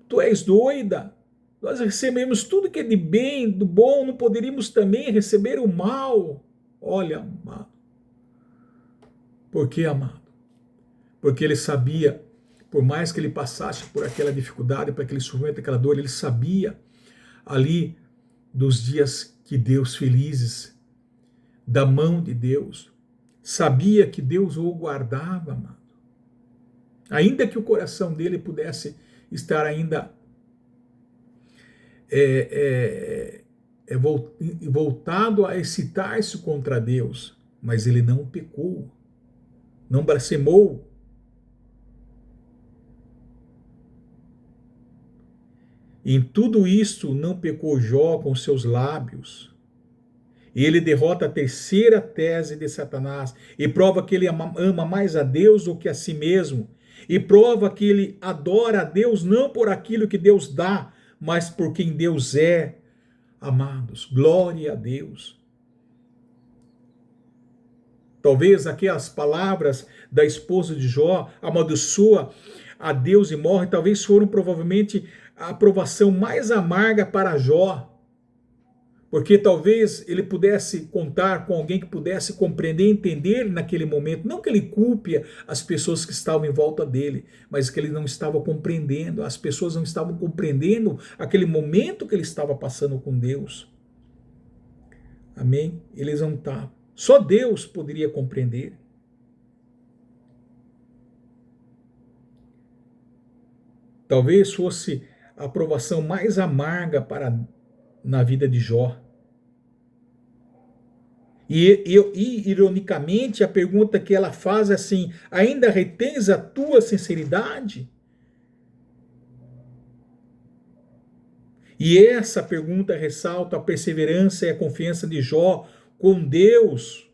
tu és doida. Nós recebemos tudo que é de bem, do bom, não poderíamos também receber o mal? Olha, amado. Por que, amado? Porque ele sabia, por mais que ele passasse por aquela dificuldade, por aquele sofrimento, aquela dor, ele sabia ali dos dias que Deus felizes, da mão de Deus, sabia que Deus o guardava, amado. Ainda que o coração dele pudesse estar ainda voltado a excitar-se contra Deus, mas ele não pecou, não blasfemou. Em tudo isto não pecou Jó com seus lábios. E ele derrota a terceira tese de Satanás e prova que ele ama mais a Deus do que a si mesmo. E prova que ele adora a Deus não por aquilo que Deus dá, mas por quem Deus é. Amados, glória a Deus. Talvez aquelas palavras da esposa de Jó, amaldiçoa a Deus e morre, talvez foram provavelmente a aprovação mais amarga para Jó, porque talvez ele pudesse contar com alguém que pudesse compreender e entender naquele momento, não que ele culpe as pessoas que estavam em volta dele, mas que ele não estava compreendendo, as pessoas não estavam compreendendo aquele momento que ele estava passando com Deus. Amém? Eles não estavam. Só Deus poderia compreender. Talvez fosse a aprovação mais amarga na vida de Jó. E ironicamente, a pergunta que ela faz é assim: ainda retens a tua sinceridade? E essa pergunta ressalta a perseverança e a confiança de Jó com Deus.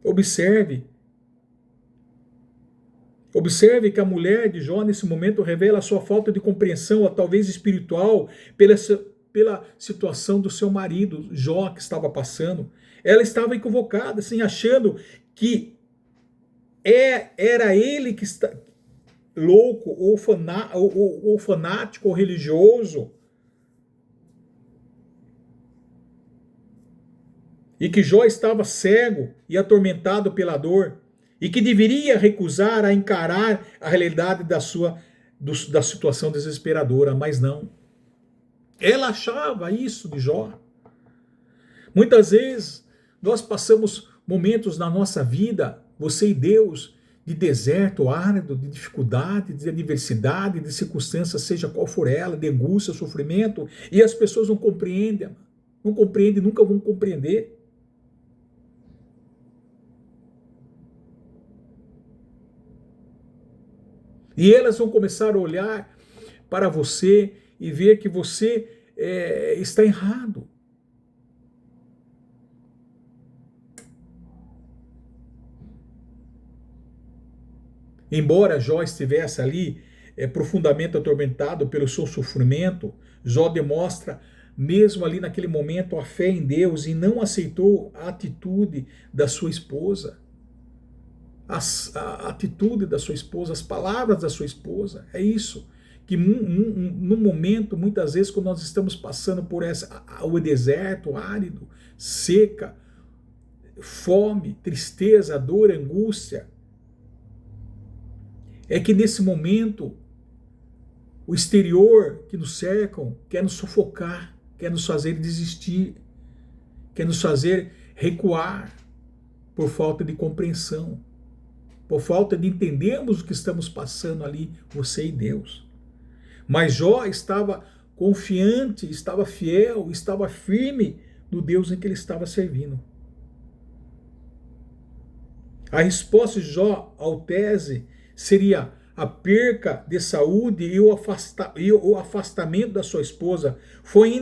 Observe que a mulher de Jó, nesse momento, revela a sua falta de compreensão, talvez espiritual, pela situação do seu marido, Jó, que estava passando. Ela estava equivocada, assim, achando que era ele que está louco, ou fanático, ou religioso. E que Jó estava cego e atormentado pela dor. E que deveria recusar a encarar a realidade da situação desesperadora, mas não. Ela achava isso de Jó. Muitas vezes nós passamos momentos na nossa vida, você e Deus, de deserto árido, de dificuldade, de adversidade, de circunstância, seja qual for ela, de angústia, sofrimento, e as pessoas não compreendem, nunca vão compreender. E elas vão começar a olhar para você e ver que você está errado. Embora Jó estivesse ali profundamente atormentado pelo seu sofrimento, Jó demonstra, mesmo ali naquele momento, a fé em Deus e não aceitou a atitude da sua esposa. A atitude da sua esposa, as palavras da sua esposa, é isso. Que no momento, muitas vezes, quando nós estamos passando por o deserto árido, seca, fome, tristeza, dor, angústia, é que nesse momento, o exterior que nos cercam quer nos sufocar, quer nos fazer desistir, quer nos fazer recuar. por falta de compreensão, por falta de entendermos o que estamos passando ali, você e Deus. Mas Jó estava confiante, estava fiel, estava firme no Deus em que ele estava servindo. A resposta de Jó ao tese seria a perca de saúde e o afastamento da sua esposa. Foi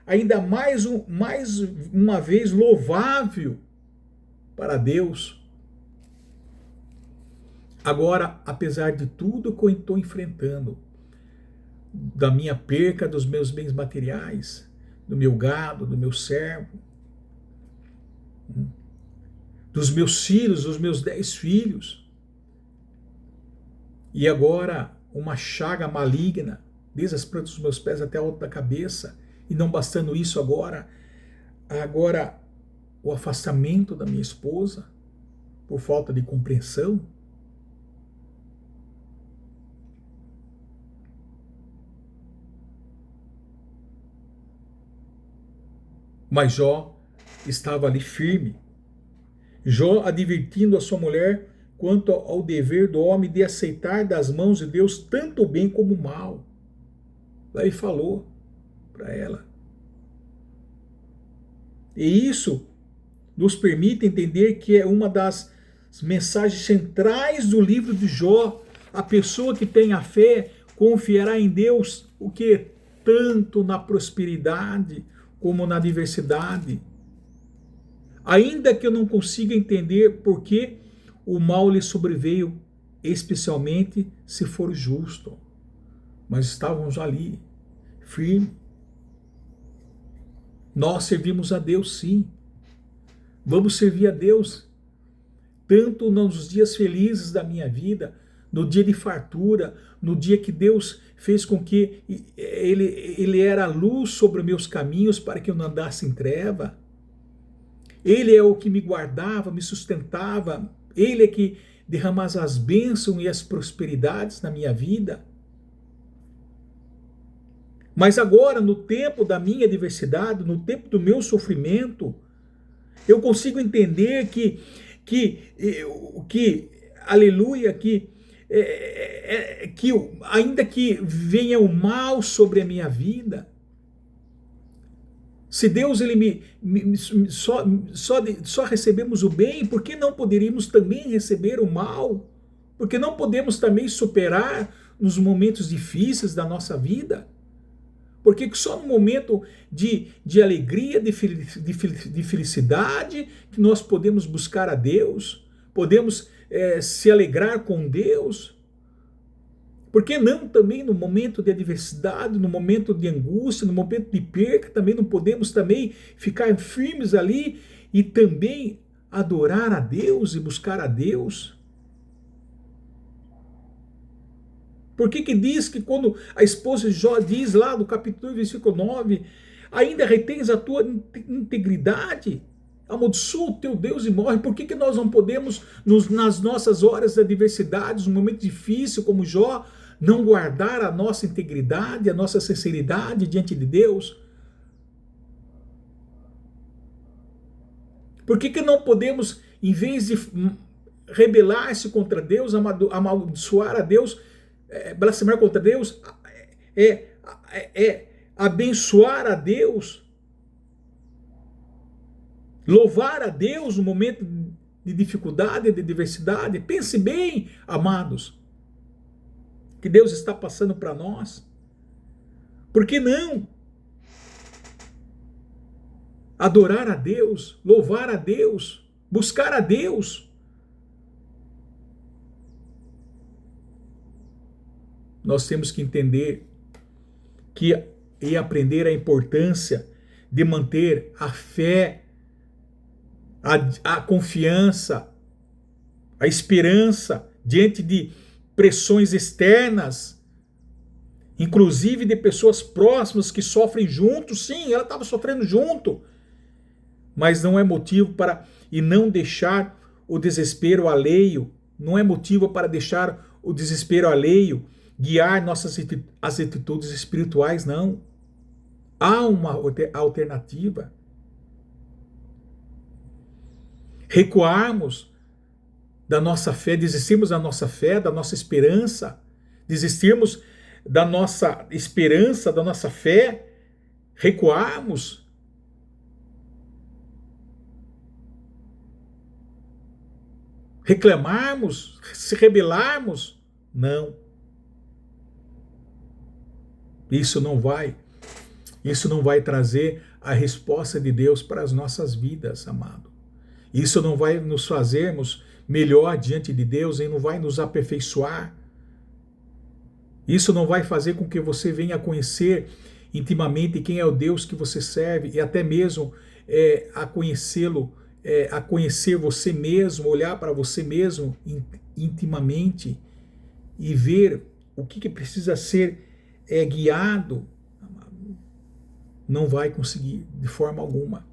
ainda mais uma vez louvável para Deus. Agora, apesar de tudo que eu estou enfrentando, da minha perca dos meus bens materiais, do meu gado, do meu servo, dos meus filhos, dos meus 10 filhos, e agora uma chaga maligna, desde as plantas dos meus pés até a alta da cabeça, e não bastando isso agora o afastamento da minha esposa, por falta de compreensão. Mas Jó estava ali firme. Jó advertindo a sua mulher quanto ao dever do homem de aceitar das mãos de Deus tanto o bem como o mal. Lá ele falou para ela. E isso nos permite entender que é uma das mensagens centrais do livro de Jó. A pessoa que tem a fé confiará em Deus, o que tanto na prosperidade como na adversidade. Ainda que eu não consiga entender por que o mal lhe sobreveio, especialmente se for justo. Mas estávamos ali, firmes. Nós servimos a Deus, sim. Vamos servir a Deus, tanto nos dias felizes da minha vida, no dia de fartura, no dia que Deus fez com que Ele era a luz sobre meus caminhos para que eu não andasse em treva. Ele é o que me guardava, me sustentava. Ele é que derramava as bênçãos e as prosperidades na minha vida. Mas agora, no tempo da minha adversidade, no tempo do meu sofrimento, eu consigo entender aleluia, que ainda que venha o mal sobre a minha vida, se Deus só recebemos o bem, por que não poderíamos também receber o mal? Porque não podemos também superar nos momentos difíceis da nossa vida? Porque só no momento de alegria, de felicidade, que nós podemos buscar a Deus, podemos se alegrar com Deus. Por que não também no momento de adversidade, no momento de angústia, no momento de perca, também não podemos também ficar firmes ali e também adorar a Deus e buscar a Deus? Por que diz que quando a esposa de Jó diz lá no capítulo 1, versículo 9, ainda retens a tua integridade? Amaldiçoa o teu Deus e morre. Por que nós não podemos, nas nossas horas de adversidade, no momento difícil como Jó, não guardar a nossa integridade, a nossa sinceridade diante de Deus? Por que não podemos, em vez de rebelar-se contra Deus, amaldiçoar a Deus, blasfemar contra Deus, abençoar a Deus, louvar a Deus no momento de dificuldade, de adversidade? Pense bem, amados, que Deus está passando para nós. Por que não adorar a Deus, louvar a Deus, buscar a Deus? Nós temos que entender e aprender a importância de manter a fé, a confiança, a esperança diante de pressões externas, inclusive de pessoas próximas que sofrem junto. Sim, ela estava sofrendo junto, mas não é motivo para, e não deixar o desespero alheio, não é motivo para deixar o desespero alheio guiar as atitudes espirituais, não. Há uma alternativa. recuarmos da nossa fé, desistirmos da nossa fé, da nossa esperança, desistirmos da nossa esperança, da nossa fé, recuarmos. Reclamarmos, se rebelarmos? Não. Isso não vai trazer a resposta de Deus para as nossas vidas, amado. Isso não vai nos fazermos melhor diante de Deus e não vai nos aperfeiçoar. Isso não vai fazer com que você venha a conhecer intimamente quem é o Deus que você serve e até mesmo a conhecê-lo, a conhecer você mesmo, olhar para você mesmo intimamente e ver o que precisa ser guiado. Não vai conseguir de forma alguma.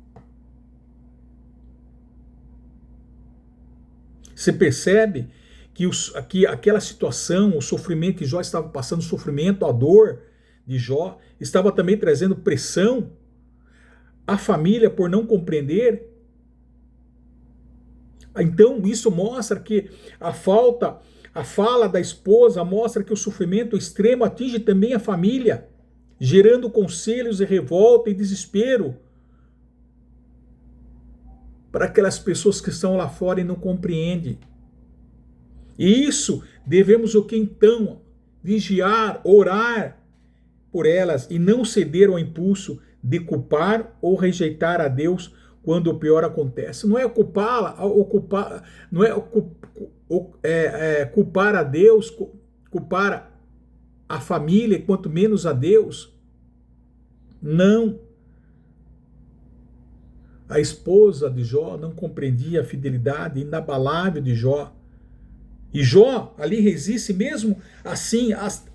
Você percebe que aquela situação, o sofrimento que Jó estava passando, o sofrimento, a dor de Jó, estava também trazendo pressão à família por não compreender. Então isso mostra que a fala da esposa mostra que o sofrimento extremo atinge também a família, gerando conselhos e revolta e desespero para aquelas pessoas que estão lá fora e não compreendem. E isso devemos o que então? Vigiar, orar por elas e não ceder ao impulso de culpar ou rejeitar a Deus quando o pior acontece. Não é culpar a Deus, culpar a família, quanto menos a Deus. Não. A esposa de Jó não compreendia a fidelidade inabalável de Jó. E Jó ali resiste mesmo assim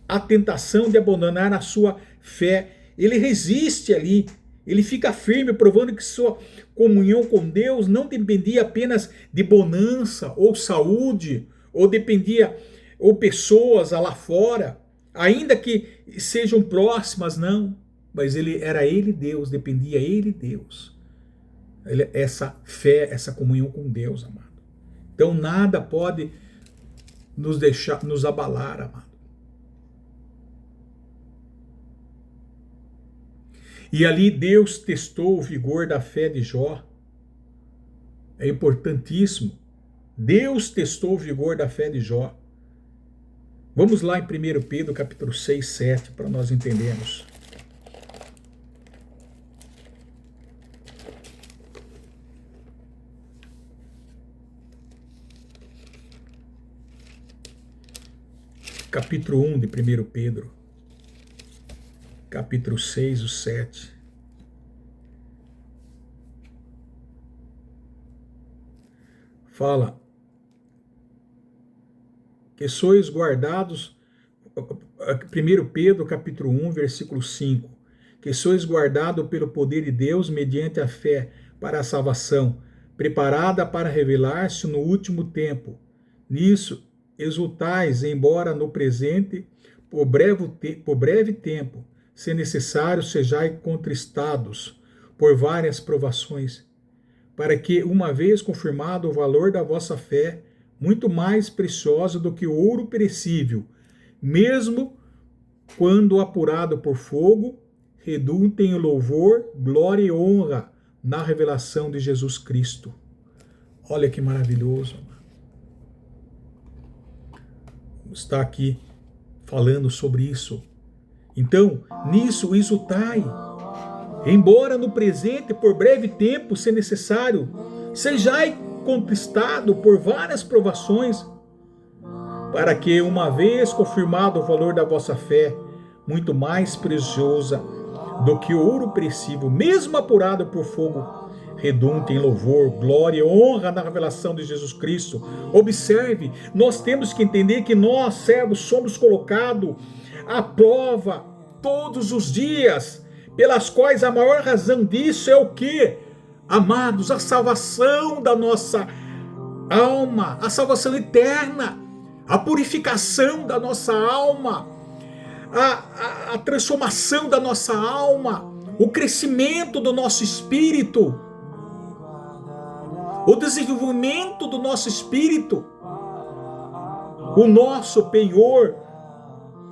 à tentação de abandonar a sua fé. Ele resiste ali. Ele fica firme, provando que sua comunhão com Deus não dependia apenas de bonança ou saúde, ou pessoas lá fora, ainda que sejam próximas, não. Mas era ele Deus, dependia ele Deus. Essa fé, essa comunhão com Deus, amado. Então nada pode nos abalar, amado. E ali Deus testou o vigor da fé de Jó. É importantíssimo. Deus testou o vigor da fé de Jó. Vamos lá em 1 Pedro capítulo 6, 7, para nós entendermos. Capítulo 1 de 1 Pedro. Capítulo 6, o 7. Fala que sois guardados, 1 Pedro capítulo 1, versículo 5, que sois guardado pelo poder de Deus mediante a fé para a salvação, preparada para revelar-se no último tempo. Nisso exultais, embora no presente, por breve tempo, se necessário, sejais contristados por várias provações, para que, uma vez confirmado o valor da vossa fé, muito mais preciosa do que o ouro perecível, mesmo quando apurado por fogo, redundem em louvor, glória e honra na revelação de Jesus Cristo. Olha que maravilhoso. Está aqui falando sobre isso. Então, nisso exultai, embora no presente, por breve tempo, se necessário, sejais contristado por várias provações, para que, uma vez confirmado o valor da vossa fé, muito mais preciosa do que o ouro perecível, mesmo apurado por fogo, redunde em louvor, glória e honra na revelação de Jesus Cristo. Observe, nós temos que entender que nós, servos, somos colocados à prova todos os dias, pelas quais a maior razão disso é o que? Amados, a salvação da nossa alma, a salvação eterna, a purificação da nossa alma, a transformação da nossa alma, o crescimento do nosso espírito. o desenvolvimento do nosso espírito, o nosso penhor,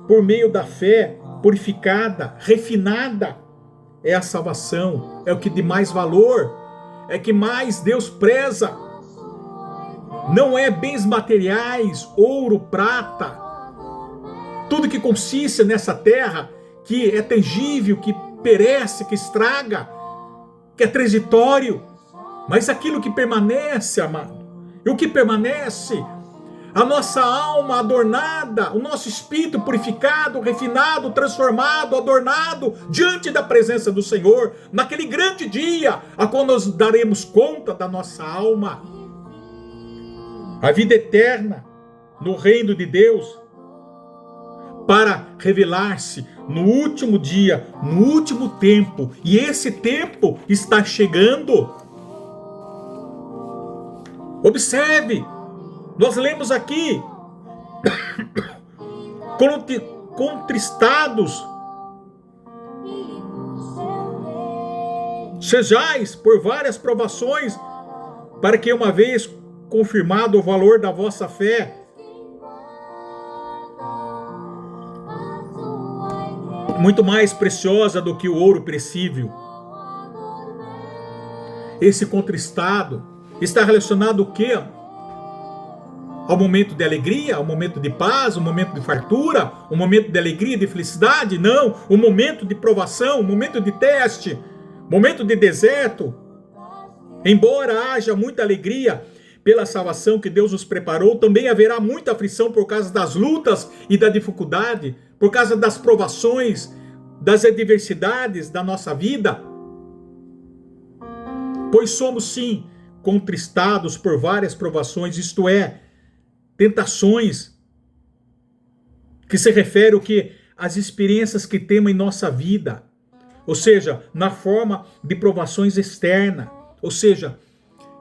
por meio da fé purificada, refinada, é a salvação, é o que de mais valor, é que mais Deus preza. Não é bens materiais, ouro, prata, tudo que consiste nessa terra, que é tangível, que perece, que estraga, que é transitório, mas aquilo que permanece, amado, e o que permanece, a nossa alma adornada, o nosso espírito purificado, refinado, transformado, adornado, diante da presença do Senhor, naquele grande dia, a qual nós daremos conta da nossa alma. A vida eterna no reino de Deus, para revelar-se no último dia, no último tempo, e esse tempo está chegando. Observe, nós lemos aqui, contristados sejais por várias provações, para que uma vez confirmado o valor da vossa fé, muito mais preciosa do que o ouro perecível. Esse contristado está relacionado o quê? Ao momento de alegria, ao momento de paz, ao momento de fartura, ao momento de alegria, de felicidade? Não, o momento de provação, o momento de teste, momento de deserto. Embora haja muita alegria pela salvação que Deus nos preparou, também haverá muita aflição por causa das lutas e da dificuldade, por causa das provações, das adversidades da nossa vida. Pois somos sim contristados por várias provações, isto é, tentações, que se refere ao que? As experiências que temos em nossa vida, ou seja, na forma de provações externas, ou seja,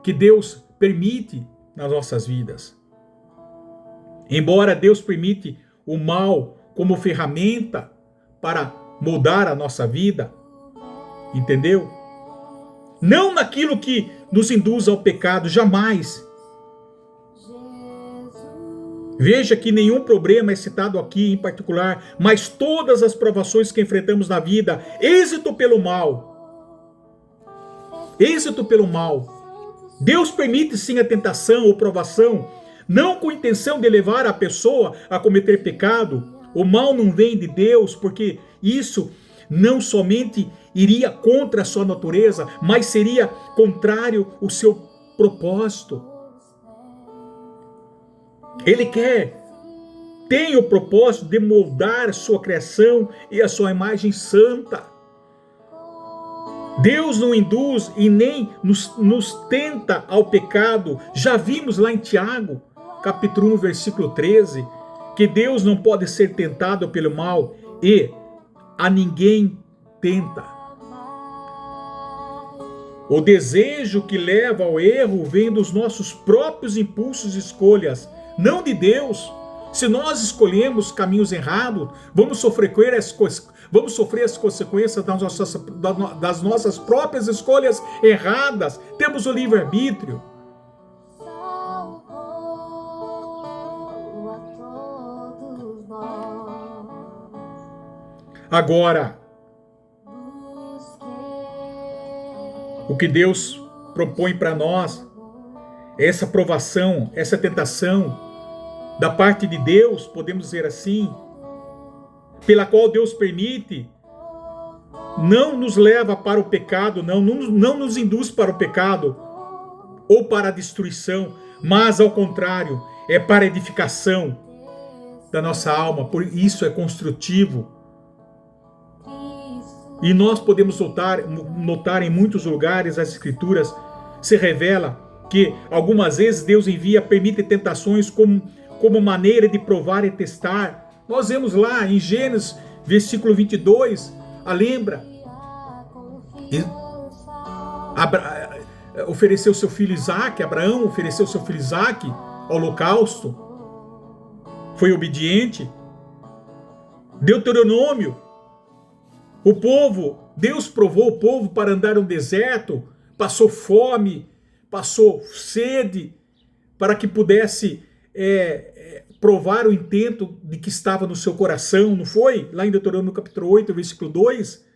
que Deus permite nas nossas vidas. Embora Deus permite o mal como ferramenta para moldar a nossa vida, entendeu? Não naquilo que nos induz ao pecado, jamais. Veja que nenhum problema é citado aqui em particular, mas todas as provações que enfrentamos na vida, êxito pelo mal. Êxito pelo mal. Deus permite sim a tentação ou provação, não com a intenção de levar a pessoa a cometer pecado. O mal não vem de Deus, porque isso não somente iria contra a sua natureza, mas seria contrário ao seu propósito. Ele tem o propósito de moldar a sua criação e a sua imagem santa. Deus não induz e nem nos tenta ao pecado. Já vimos lá em Tiago, capítulo 1, versículo 13, que Deus não pode ser tentado pelo mal e a ninguém tenta. O desejo que leva ao erro vem dos nossos próprios impulsos e escolhas, não de Deus. Se nós escolhemos caminhos errados, vamos sofrer as consequências das nossas próprias escolhas erradas. Temos o livre-arbítrio. Agora, o que Deus propõe para nós é essa provação, essa tentação da parte de Deus, podemos dizer assim, pela qual Deus permite, não nos leva para o pecado, não nos induz para o pecado ou para a destruição, mas ao contrário, é para a edificação da nossa alma, por isso é construtivo. E nós podemos notar em muitos lugares as Escrituras se revela que algumas vezes Deus permite tentações como maneira de provar e testar. Nós vemos lá em Gênesis, versículo 22, lembra? Ofereceu seu filho Isaque, Abraão ofereceu seu filho Isaque ao holocausto, foi obediente. Deuteronômio, Deus provou o povo para andar no deserto, passou fome, passou sede para que pudesse provar o intento de que estava no seu coração, não foi? Lá em Deuteronômio capítulo 8, versículo 2.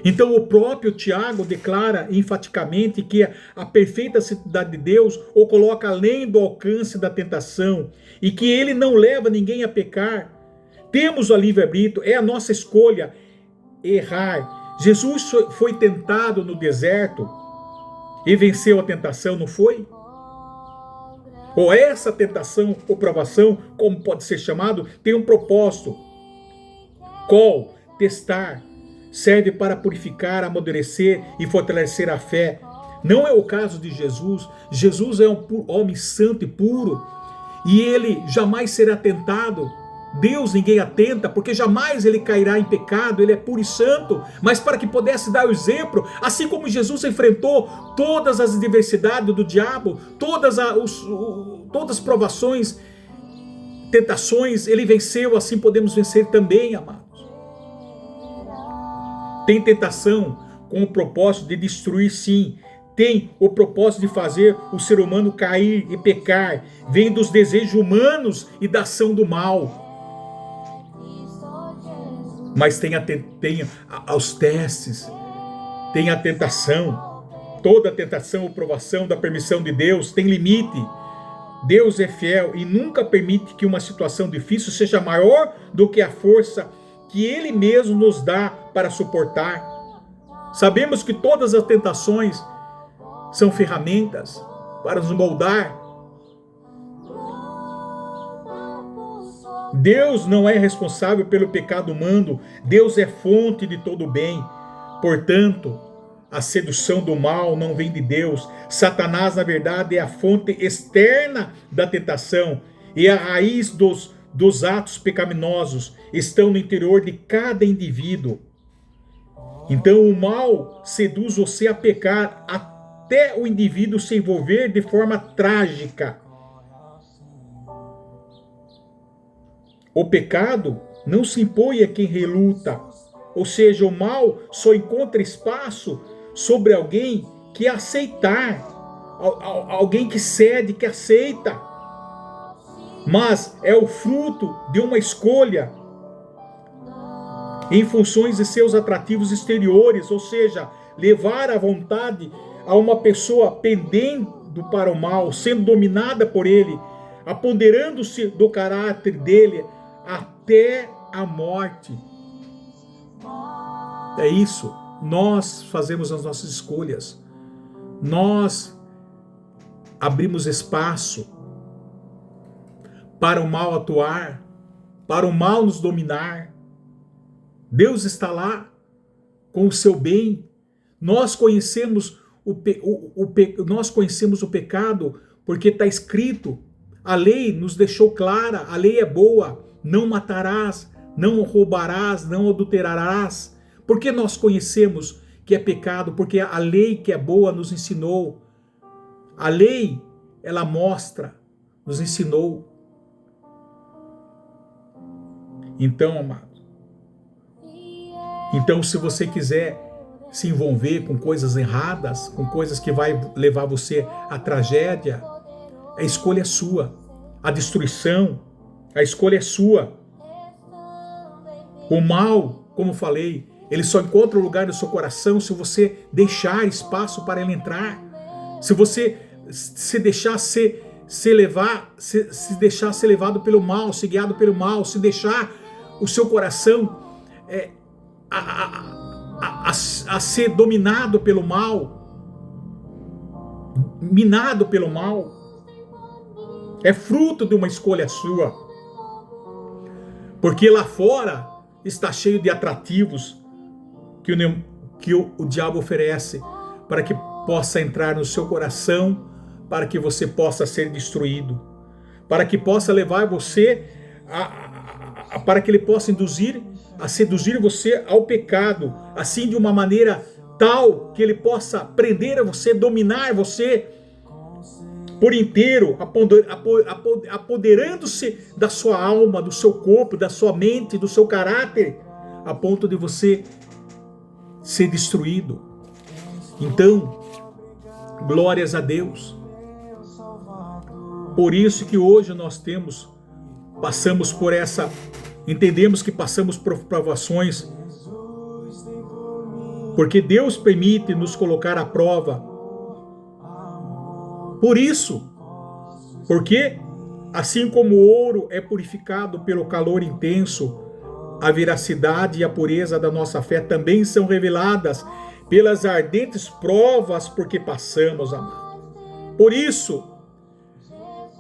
Então o próprio Tiago declara enfaticamente que a perfeita santidade de Deus o coloca além do alcance da tentação e que ele não leva ninguém a pecar. Temos o livre-arbítrio, é a nossa escolha errar. Jesus foi tentado no deserto e venceu a tentação, não foi? Ou essa tentação ou provação, como pode ser chamado, tem um propósito. Qual? Testar. Serve para purificar, amadurecer e fortalecer a fé. Não é o caso de Jesus. Jesus é um homem santo e puro e ele jamais será tentado. Deus ninguém atenta, porque jamais ele cairá em pecado, ele é puro e santo, mas para que pudesse dar o exemplo, assim como Jesus enfrentou todas as adversidades do diabo, todas as provações, tentações, ele venceu, assim podemos vencer também, amados. Tem tentação com o propósito de destruir, sim. Tem o propósito de fazer o ser humano cair e pecar. Vem dos desejos humanos e da ação do mal. Mas tem os testes, tem a tentação. Toda tentação ou provação da permissão de Deus tem limite. Deus é fiel e nunca permite que uma situação difícil seja maior do que a força que Ele mesmo nos dá para suportar. Sabemos que todas as tentações são ferramentas para nos moldar. Deus não é responsável pelo pecado humano. Deus é fonte de todo o bem. Portanto, a sedução do mal não vem de Deus. Satanás, na verdade, é a fonte externa da tentação e a raiz dos atos pecaminosos estão no interior de cada indivíduo. Então o mal seduz você a pecar até o indivíduo se envolver de forma trágica. O pecado não se impõe a quem reluta, ou seja, o mal só encontra espaço sobre alguém que aceitar, alguém que cede, que aceita. Mas é o fruto de uma escolha em funções de seus atrativos exteriores, ou seja, levar a vontade a uma pessoa pendendo para o mal, sendo dominada por ele, apoderando-se do caráter dele até a morte. É isso. Nós fazemos as nossas escolhas. Nós abrimos espaço para o mal atuar, para o mal nos dominar. Deus está lá com o seu bem. Nós conhecemos nós conhecemos o pecado porque está escrito. A lei nos deixou clara, a lei é boa. Não matarás, não roubarás, não adulterarás. Por que nós conhecemos que é pecado? Porque a lei que é boa nos ensinou. A lei, ela mostra, nos ensinou. Então, amado, se você quiser se envolver com coisas erradas, com coisas que vai levar você à tragédia, a escolha é sua. A destruição, a escolha é sua. O mal, como falei, ele só encontra o lugar no seu coração se você deixar espaço para ele entrar. Se você se deixar ser levado pelo mal, ser guiado pelo mal, se deixar o seu coração a ser dominado pelo mal, minado pelo mal, é fruto de uma escolha sua. Porque lá fora está cheio de atrativos que o diabo oferece para que possa entrar no seu coração, para que você possa ser destruído, para que possa levar você para que ele possa seduzir você ao pecado, assim de uma maneira tal que ele possa prender a você, dominar você por inteiro, apoderando-se da sua alma, do seu corpo, da sua mente, do seu caráter, a ponto de você ser destruído. Então, glórias a Deus. Por isso que hoje nós passamos por entendemos que passamos por provações, porque Deus permite nos colocar à prova. Por isso, porque assim como o ouro é purificado pelo calor intenso, a veracidade e a pureza da nossa fé também são reveladas pelas ardentes provas porque passamos, amado. Por isso,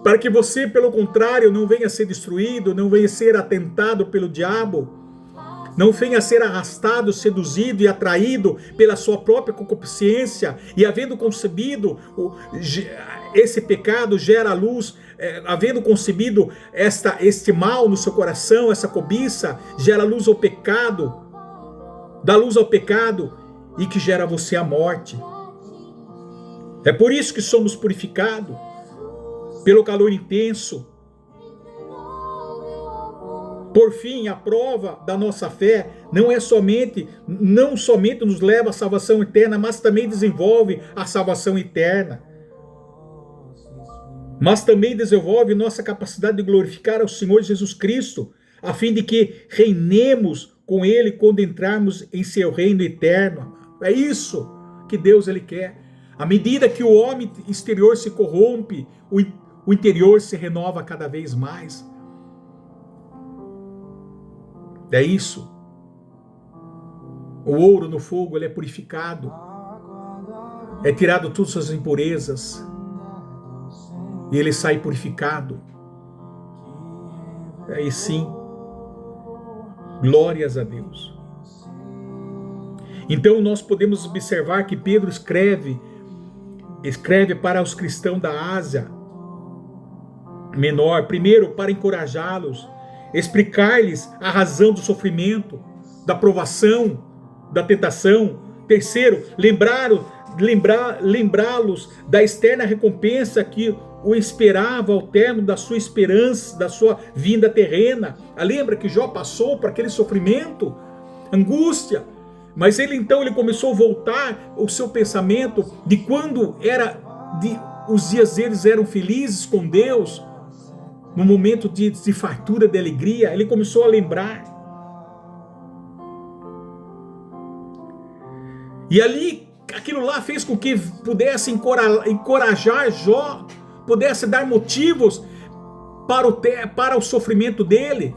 para que você, pelo contrário, não venha ser destruído, não venha ser atentado pelo diabo, não venha ser arrastado, seduzido e atraído pela sua própria concupiscência, e havendo concebido esse pecado, gera luz, havendo concebido este mal no seu coração, essa cobiça, gera luz ao pecado, dá luz ao pecado, e que gera você a morte. É por isso que somos purificados, pelo calor intenso. Por fim, a prova da nossa fé não somente nos leva à salvação eterna, mas também desenvolve a salvação eterna. Mas também desenvolve nossa capacidade de glorificar ao Senhor Jesus Cristo, a fim de que reinemos com Ele quando entrarmos em seu reino eterno. É isso que Deus Ele quer. À medida que o homem exterior se corrompe, o interior se renova cada vez mais. É isso. O ouro no fogo, ele é purificado. É tirado todas as impurezas. E ele sai purificado. Aí sim. Glórias a Deus. Então nós podemos observar que Pedro escreve para os cristãos da Ásia Menor, primeiro para encorajá-los, explicar-lhes a razão do sofrimento, da provação, da tentação. Terceiro, lembrá-los da externa recompensa que o esperava ao termo da sua esperança, da sua vinda terrena. Lembra que Jó passou por aquele sofrimento, angústia, mas ele começou a voltar o seu pensamento de quando os dias deles eram felizes com Deus, no momento de fartura, de alegria. Ele começou a lembrar. E ali, aquilo lá fez com que pudesse encorajar Jó, pudesse dar motivos para o sofrimento dele,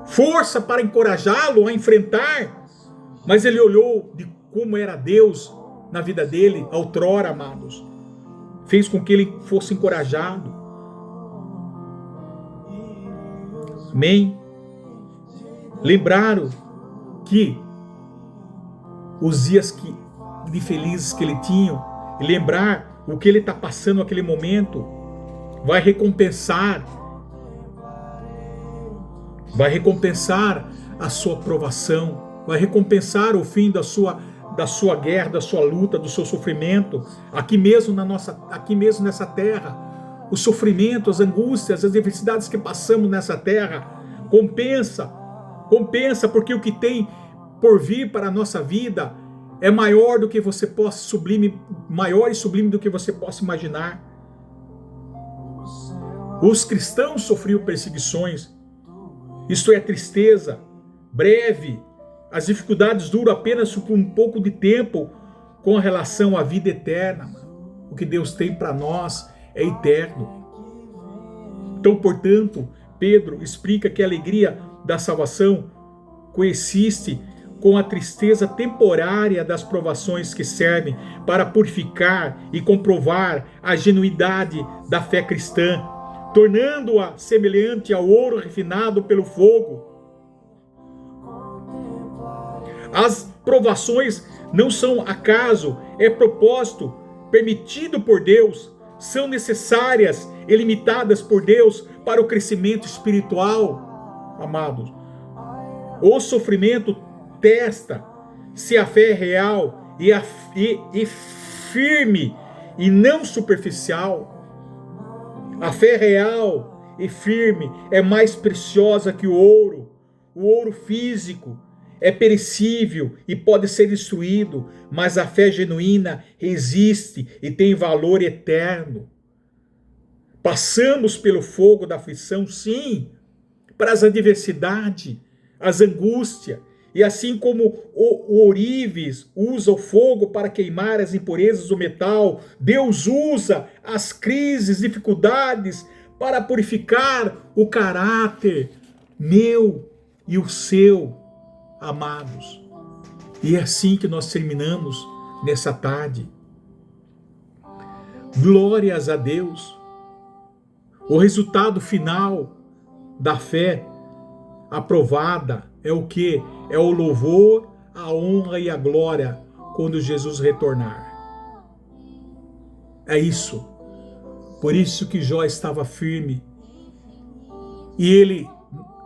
força para encorajá-lo a enfrentar. Mas ele olhou de como era Deus na vida dele, outrora, amados. Fez com que ele fosse encorajado. Amém? Lembraram que os dias de felizes que ele tinha, e lembrar o que ele está passando naquele momento, vai recompensar a sua provação, vai recompensar o fim da sua guerra, da sua luta, do seu sofrimento, aqui mesmo nessa terra. O sofrimento, as angústias, as adversidades que passamos nessa terra, compensa, porque o que tem por vir para a nossa vida é maior do que você possa maior e sublime do que você possa imaginar. Os cristãos sofriam perseguições. Isto é tristeza, breve. As dificuldades duram apenas por um pouco de tempo com relação à vida eterna. O que Deus tem para nós é eterno. Então, portanto, Pedro explica que a alegria da salvação coexiste com a tristeza temporária das provações que servem para purificar e comprovar a genuidade da fé cristã, tornando-a semelhante ao ouro refinado pelo fogo. As provações não são acaso, é propósito permitido por Deus, são necessárias e limitadas por Deus para o crescimento espiritual, amados. O sofrimento testa se a fé é real e firme e não superficial. A fé real e firme é mais preciosa que o ouro físico, é perecível e pode ser destruído, mas a fé genuína resiste e tem valor eterno. Passamos pelo fogo da aflição, sim, para as adversidades, as angústias, e assim como o ourives usa o fogo para queimar as impurezas do metal, Deus usa as crises, dificuldades para purificar o caráter meu e o seu, amados. E é assim que nós terminamos nessa tarde. Glórias a Deus. O resultado final da fé aprovada é o que? É o louvor, a honra e a glória quando Jesus retornar. É isso. Por isso que Jó estava firme. E ele,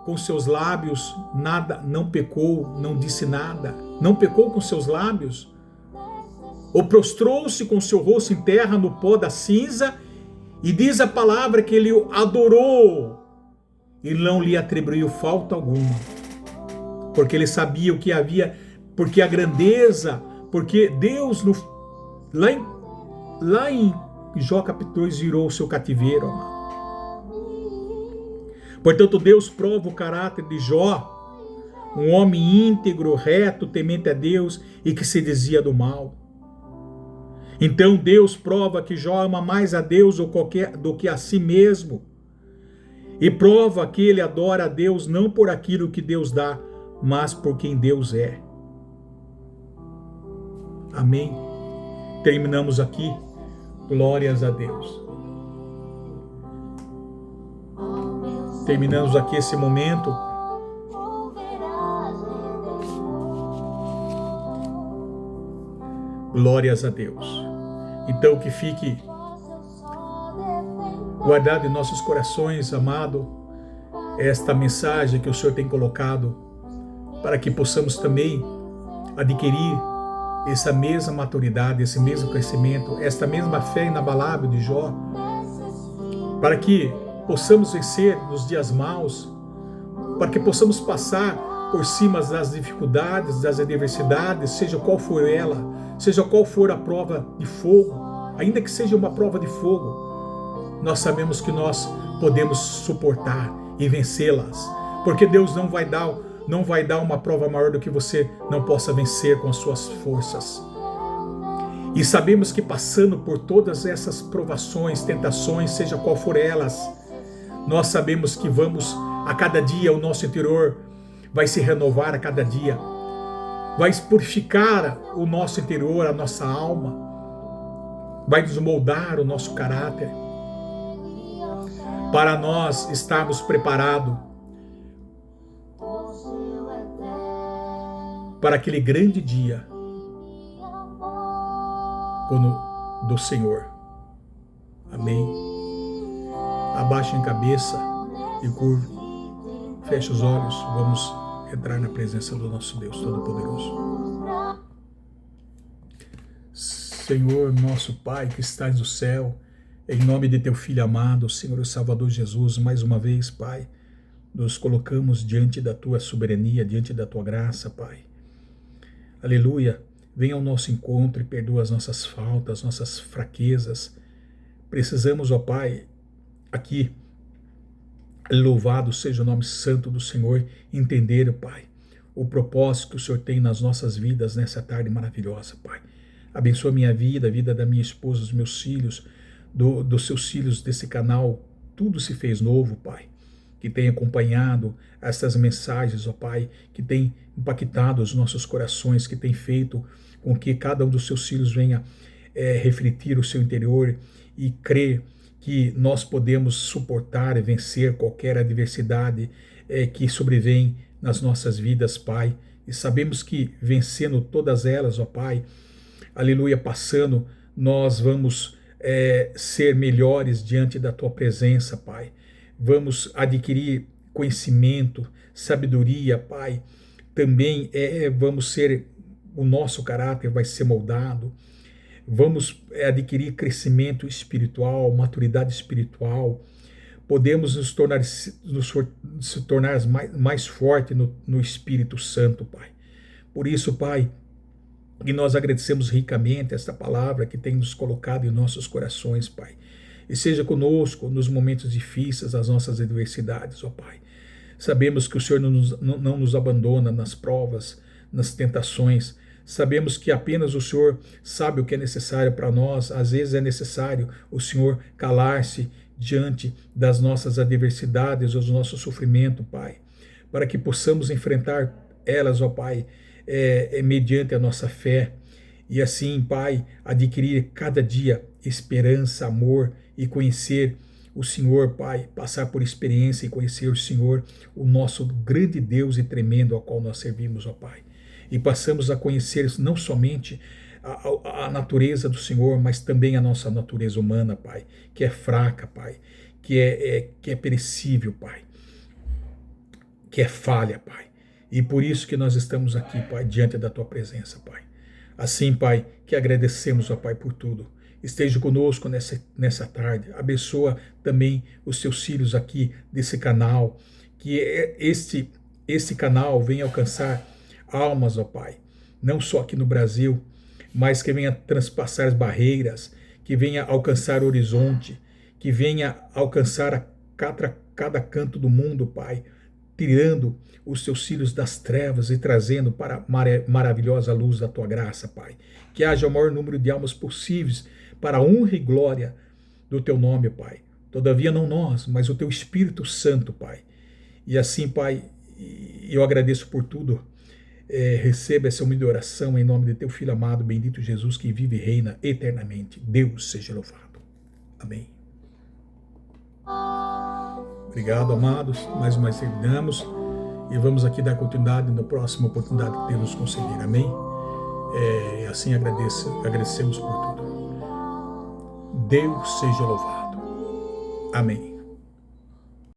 com seus lábios, nada, não pecou, não disse nada. Não pecou com seus lábios. Ou prostrou-se com seu rosto em terra no pó da cinza. E diz a palavra que ele o adorou. E não lhe atribuiu falta alguma. Porque ele sabia o que havia, porque a grandeza, porque Deus, lá em Jó capítulo 2, virou o seu cativeiro, amado. Portanto, Deus prova o caráter de Jó, um homem íntegro, reto, temente a Deus e que se desvia do mal. Então Deus prova que Jó ama mais a Deus do que a si mesmo. E prova que ele adora a Deus não por aquilo que Deus dá, mas por quem Deus é. Amém? Terminamos aqui. Glórias a Deus. Terminamos aqui esse momento. Glórias a Deus. Então que fique guardado em nossos corações, amado, esta mensagem que o Senhor tem colocado, para que possamos também adquirir essa mesma maturidade, esse mesmo crescimento, esta mesma fé inabalável de Jó, para que possamos vencer nos dias maus, para que possamos passar por cima das dificuldades, das adversidades, seja qual for ela, seja qual for a prova de fogo, ainda que seja uma prova de fogo, nós sabemos que nós podemos suportar e vencê-las, porque Deus não vai dar uma prova maior do que você não possa vencer com as suas forças. E sabemos que passando por todas essas provações, tentações, seja qual for elas, nós sabemos que vamos, a cada dia, o nosso interior vai se renovar a cada dia, vai purificar o nosso interior, a nossa alma, vai desmoldar o nosso caráter, para nós estarmos preparados para aquele grande dia do Senhor. Amém? Abaixem a cabeça e curve, feche os olhos, vamos entrar na presença do nosso Deus Todo-Poderoso. Senhor, nosso Pai que estás no céu, em nome de teu Filho amado, Senhor e Salvador Jesus, mais uma vez, Pai, nos colocamos diante da tua soberania, diante da tua graça, Pai. Aleluia, venha ao nosso encontro e perdoa as nossas faltas, nossas fraquezas. Precisamos, ó Pai, aqui, louvado seja o nome santo do Senhor, entender, Pai, o propósito que o Senhor tem nas nossas vidas nessa tarde maravilhosa, Pai. Abençoa a minha vida, a vida da minha esposa, dos meus filhos, dos seus filhos desse canal. Tudo se fez novo, Pai, que tem acompanhado essas mensagens, ó Pai, que tem impactado os nossos corações, que tem feito com que cada um dos seus filhos venha refletir o seu interior e crer que nós podemos suportar e vencer qualquer adversidade que sobrevém nas nossas vidas, Pai. E sabemos que vencendo todas elas, ó Pai, aleluia, passando, nós vamos ser melhores diante da Tua presença, Pai. Vamos adquirir conhecimento, sabedoria, Pai. Também vamos ser, o nosso caráter vai ser moldado. Vamos adquirir crescimento espiritual, maturidade espiritual. Podemos se tornar mais forte no Espírito Santo, Pai. Por isso, Pai, e nós agradecemos ricamente esta palavra que tem nos colocado em nossos corações, Pai. E seja conosco nos momentos difíceis, as nossas adversidades, ó Pai. Sabemos que o Senhor não nos abandona nas provas, nas tentações. Sabemos que apenas o Senhor sabe o que é necessário para nós. Às vezes é necessário o Senhor calar-se diante das nossas adversidades, dos nossos sofrimentos, Pai, para que possamos enfrentar elas, ó Pai, mediante a nossa fé. E assim, Pai, adquirir cada dia esperança, amor e conhecer o Senhor, Pai, passar por experiência e conhecer o Senhor, o nosso grande Deus e tremendo ao qual nós servimos, ó Pai. E passamos a conhecer não somente a natureza do Senhor, mas também a nossa natureza humana, Pai, que é fraca, Pai, que é perecível, Pai, que é falha, Pai. E por isso que nós estamos aqui, Pai, diante da Tua presença, Pai. Assim, Pai, que agradecemos, ó Pai, por tudo. Esteja conosco nessa tarde. Abençoa também os Teus filhos aqui desse canal. Que este canal venha alcançar almas, ó Pai. Não só aqui no Brasil, mas que venha transpassar as barreiras, que venha alcançar o horizonte, que venha alcançar a cada canto do mundo, Pai, tirando os Teus filhos das trevas e trazendo para a maravilhosa luz da Tua graça, Pai. Que haja o maior número de almas possíveis para a honra e glória do Teu nome, Pai. Todavia não nós, mas o Teu Espírito Santo, Pai. E assim, Pai, eu agradeço por tudo. Receba essa humilde oração em nome de Teu Filho amado, bendito Jesus, que vive e reina eternamente. Deus seja louvado. Amém. Obrigado, amados. Mais uma vez servidamos. E vamos aqui dar continuidade na próxima oportunidade que Deus nos conceder. Amém? E assim agradecemos por tudo. Deus seja louvado. Amém.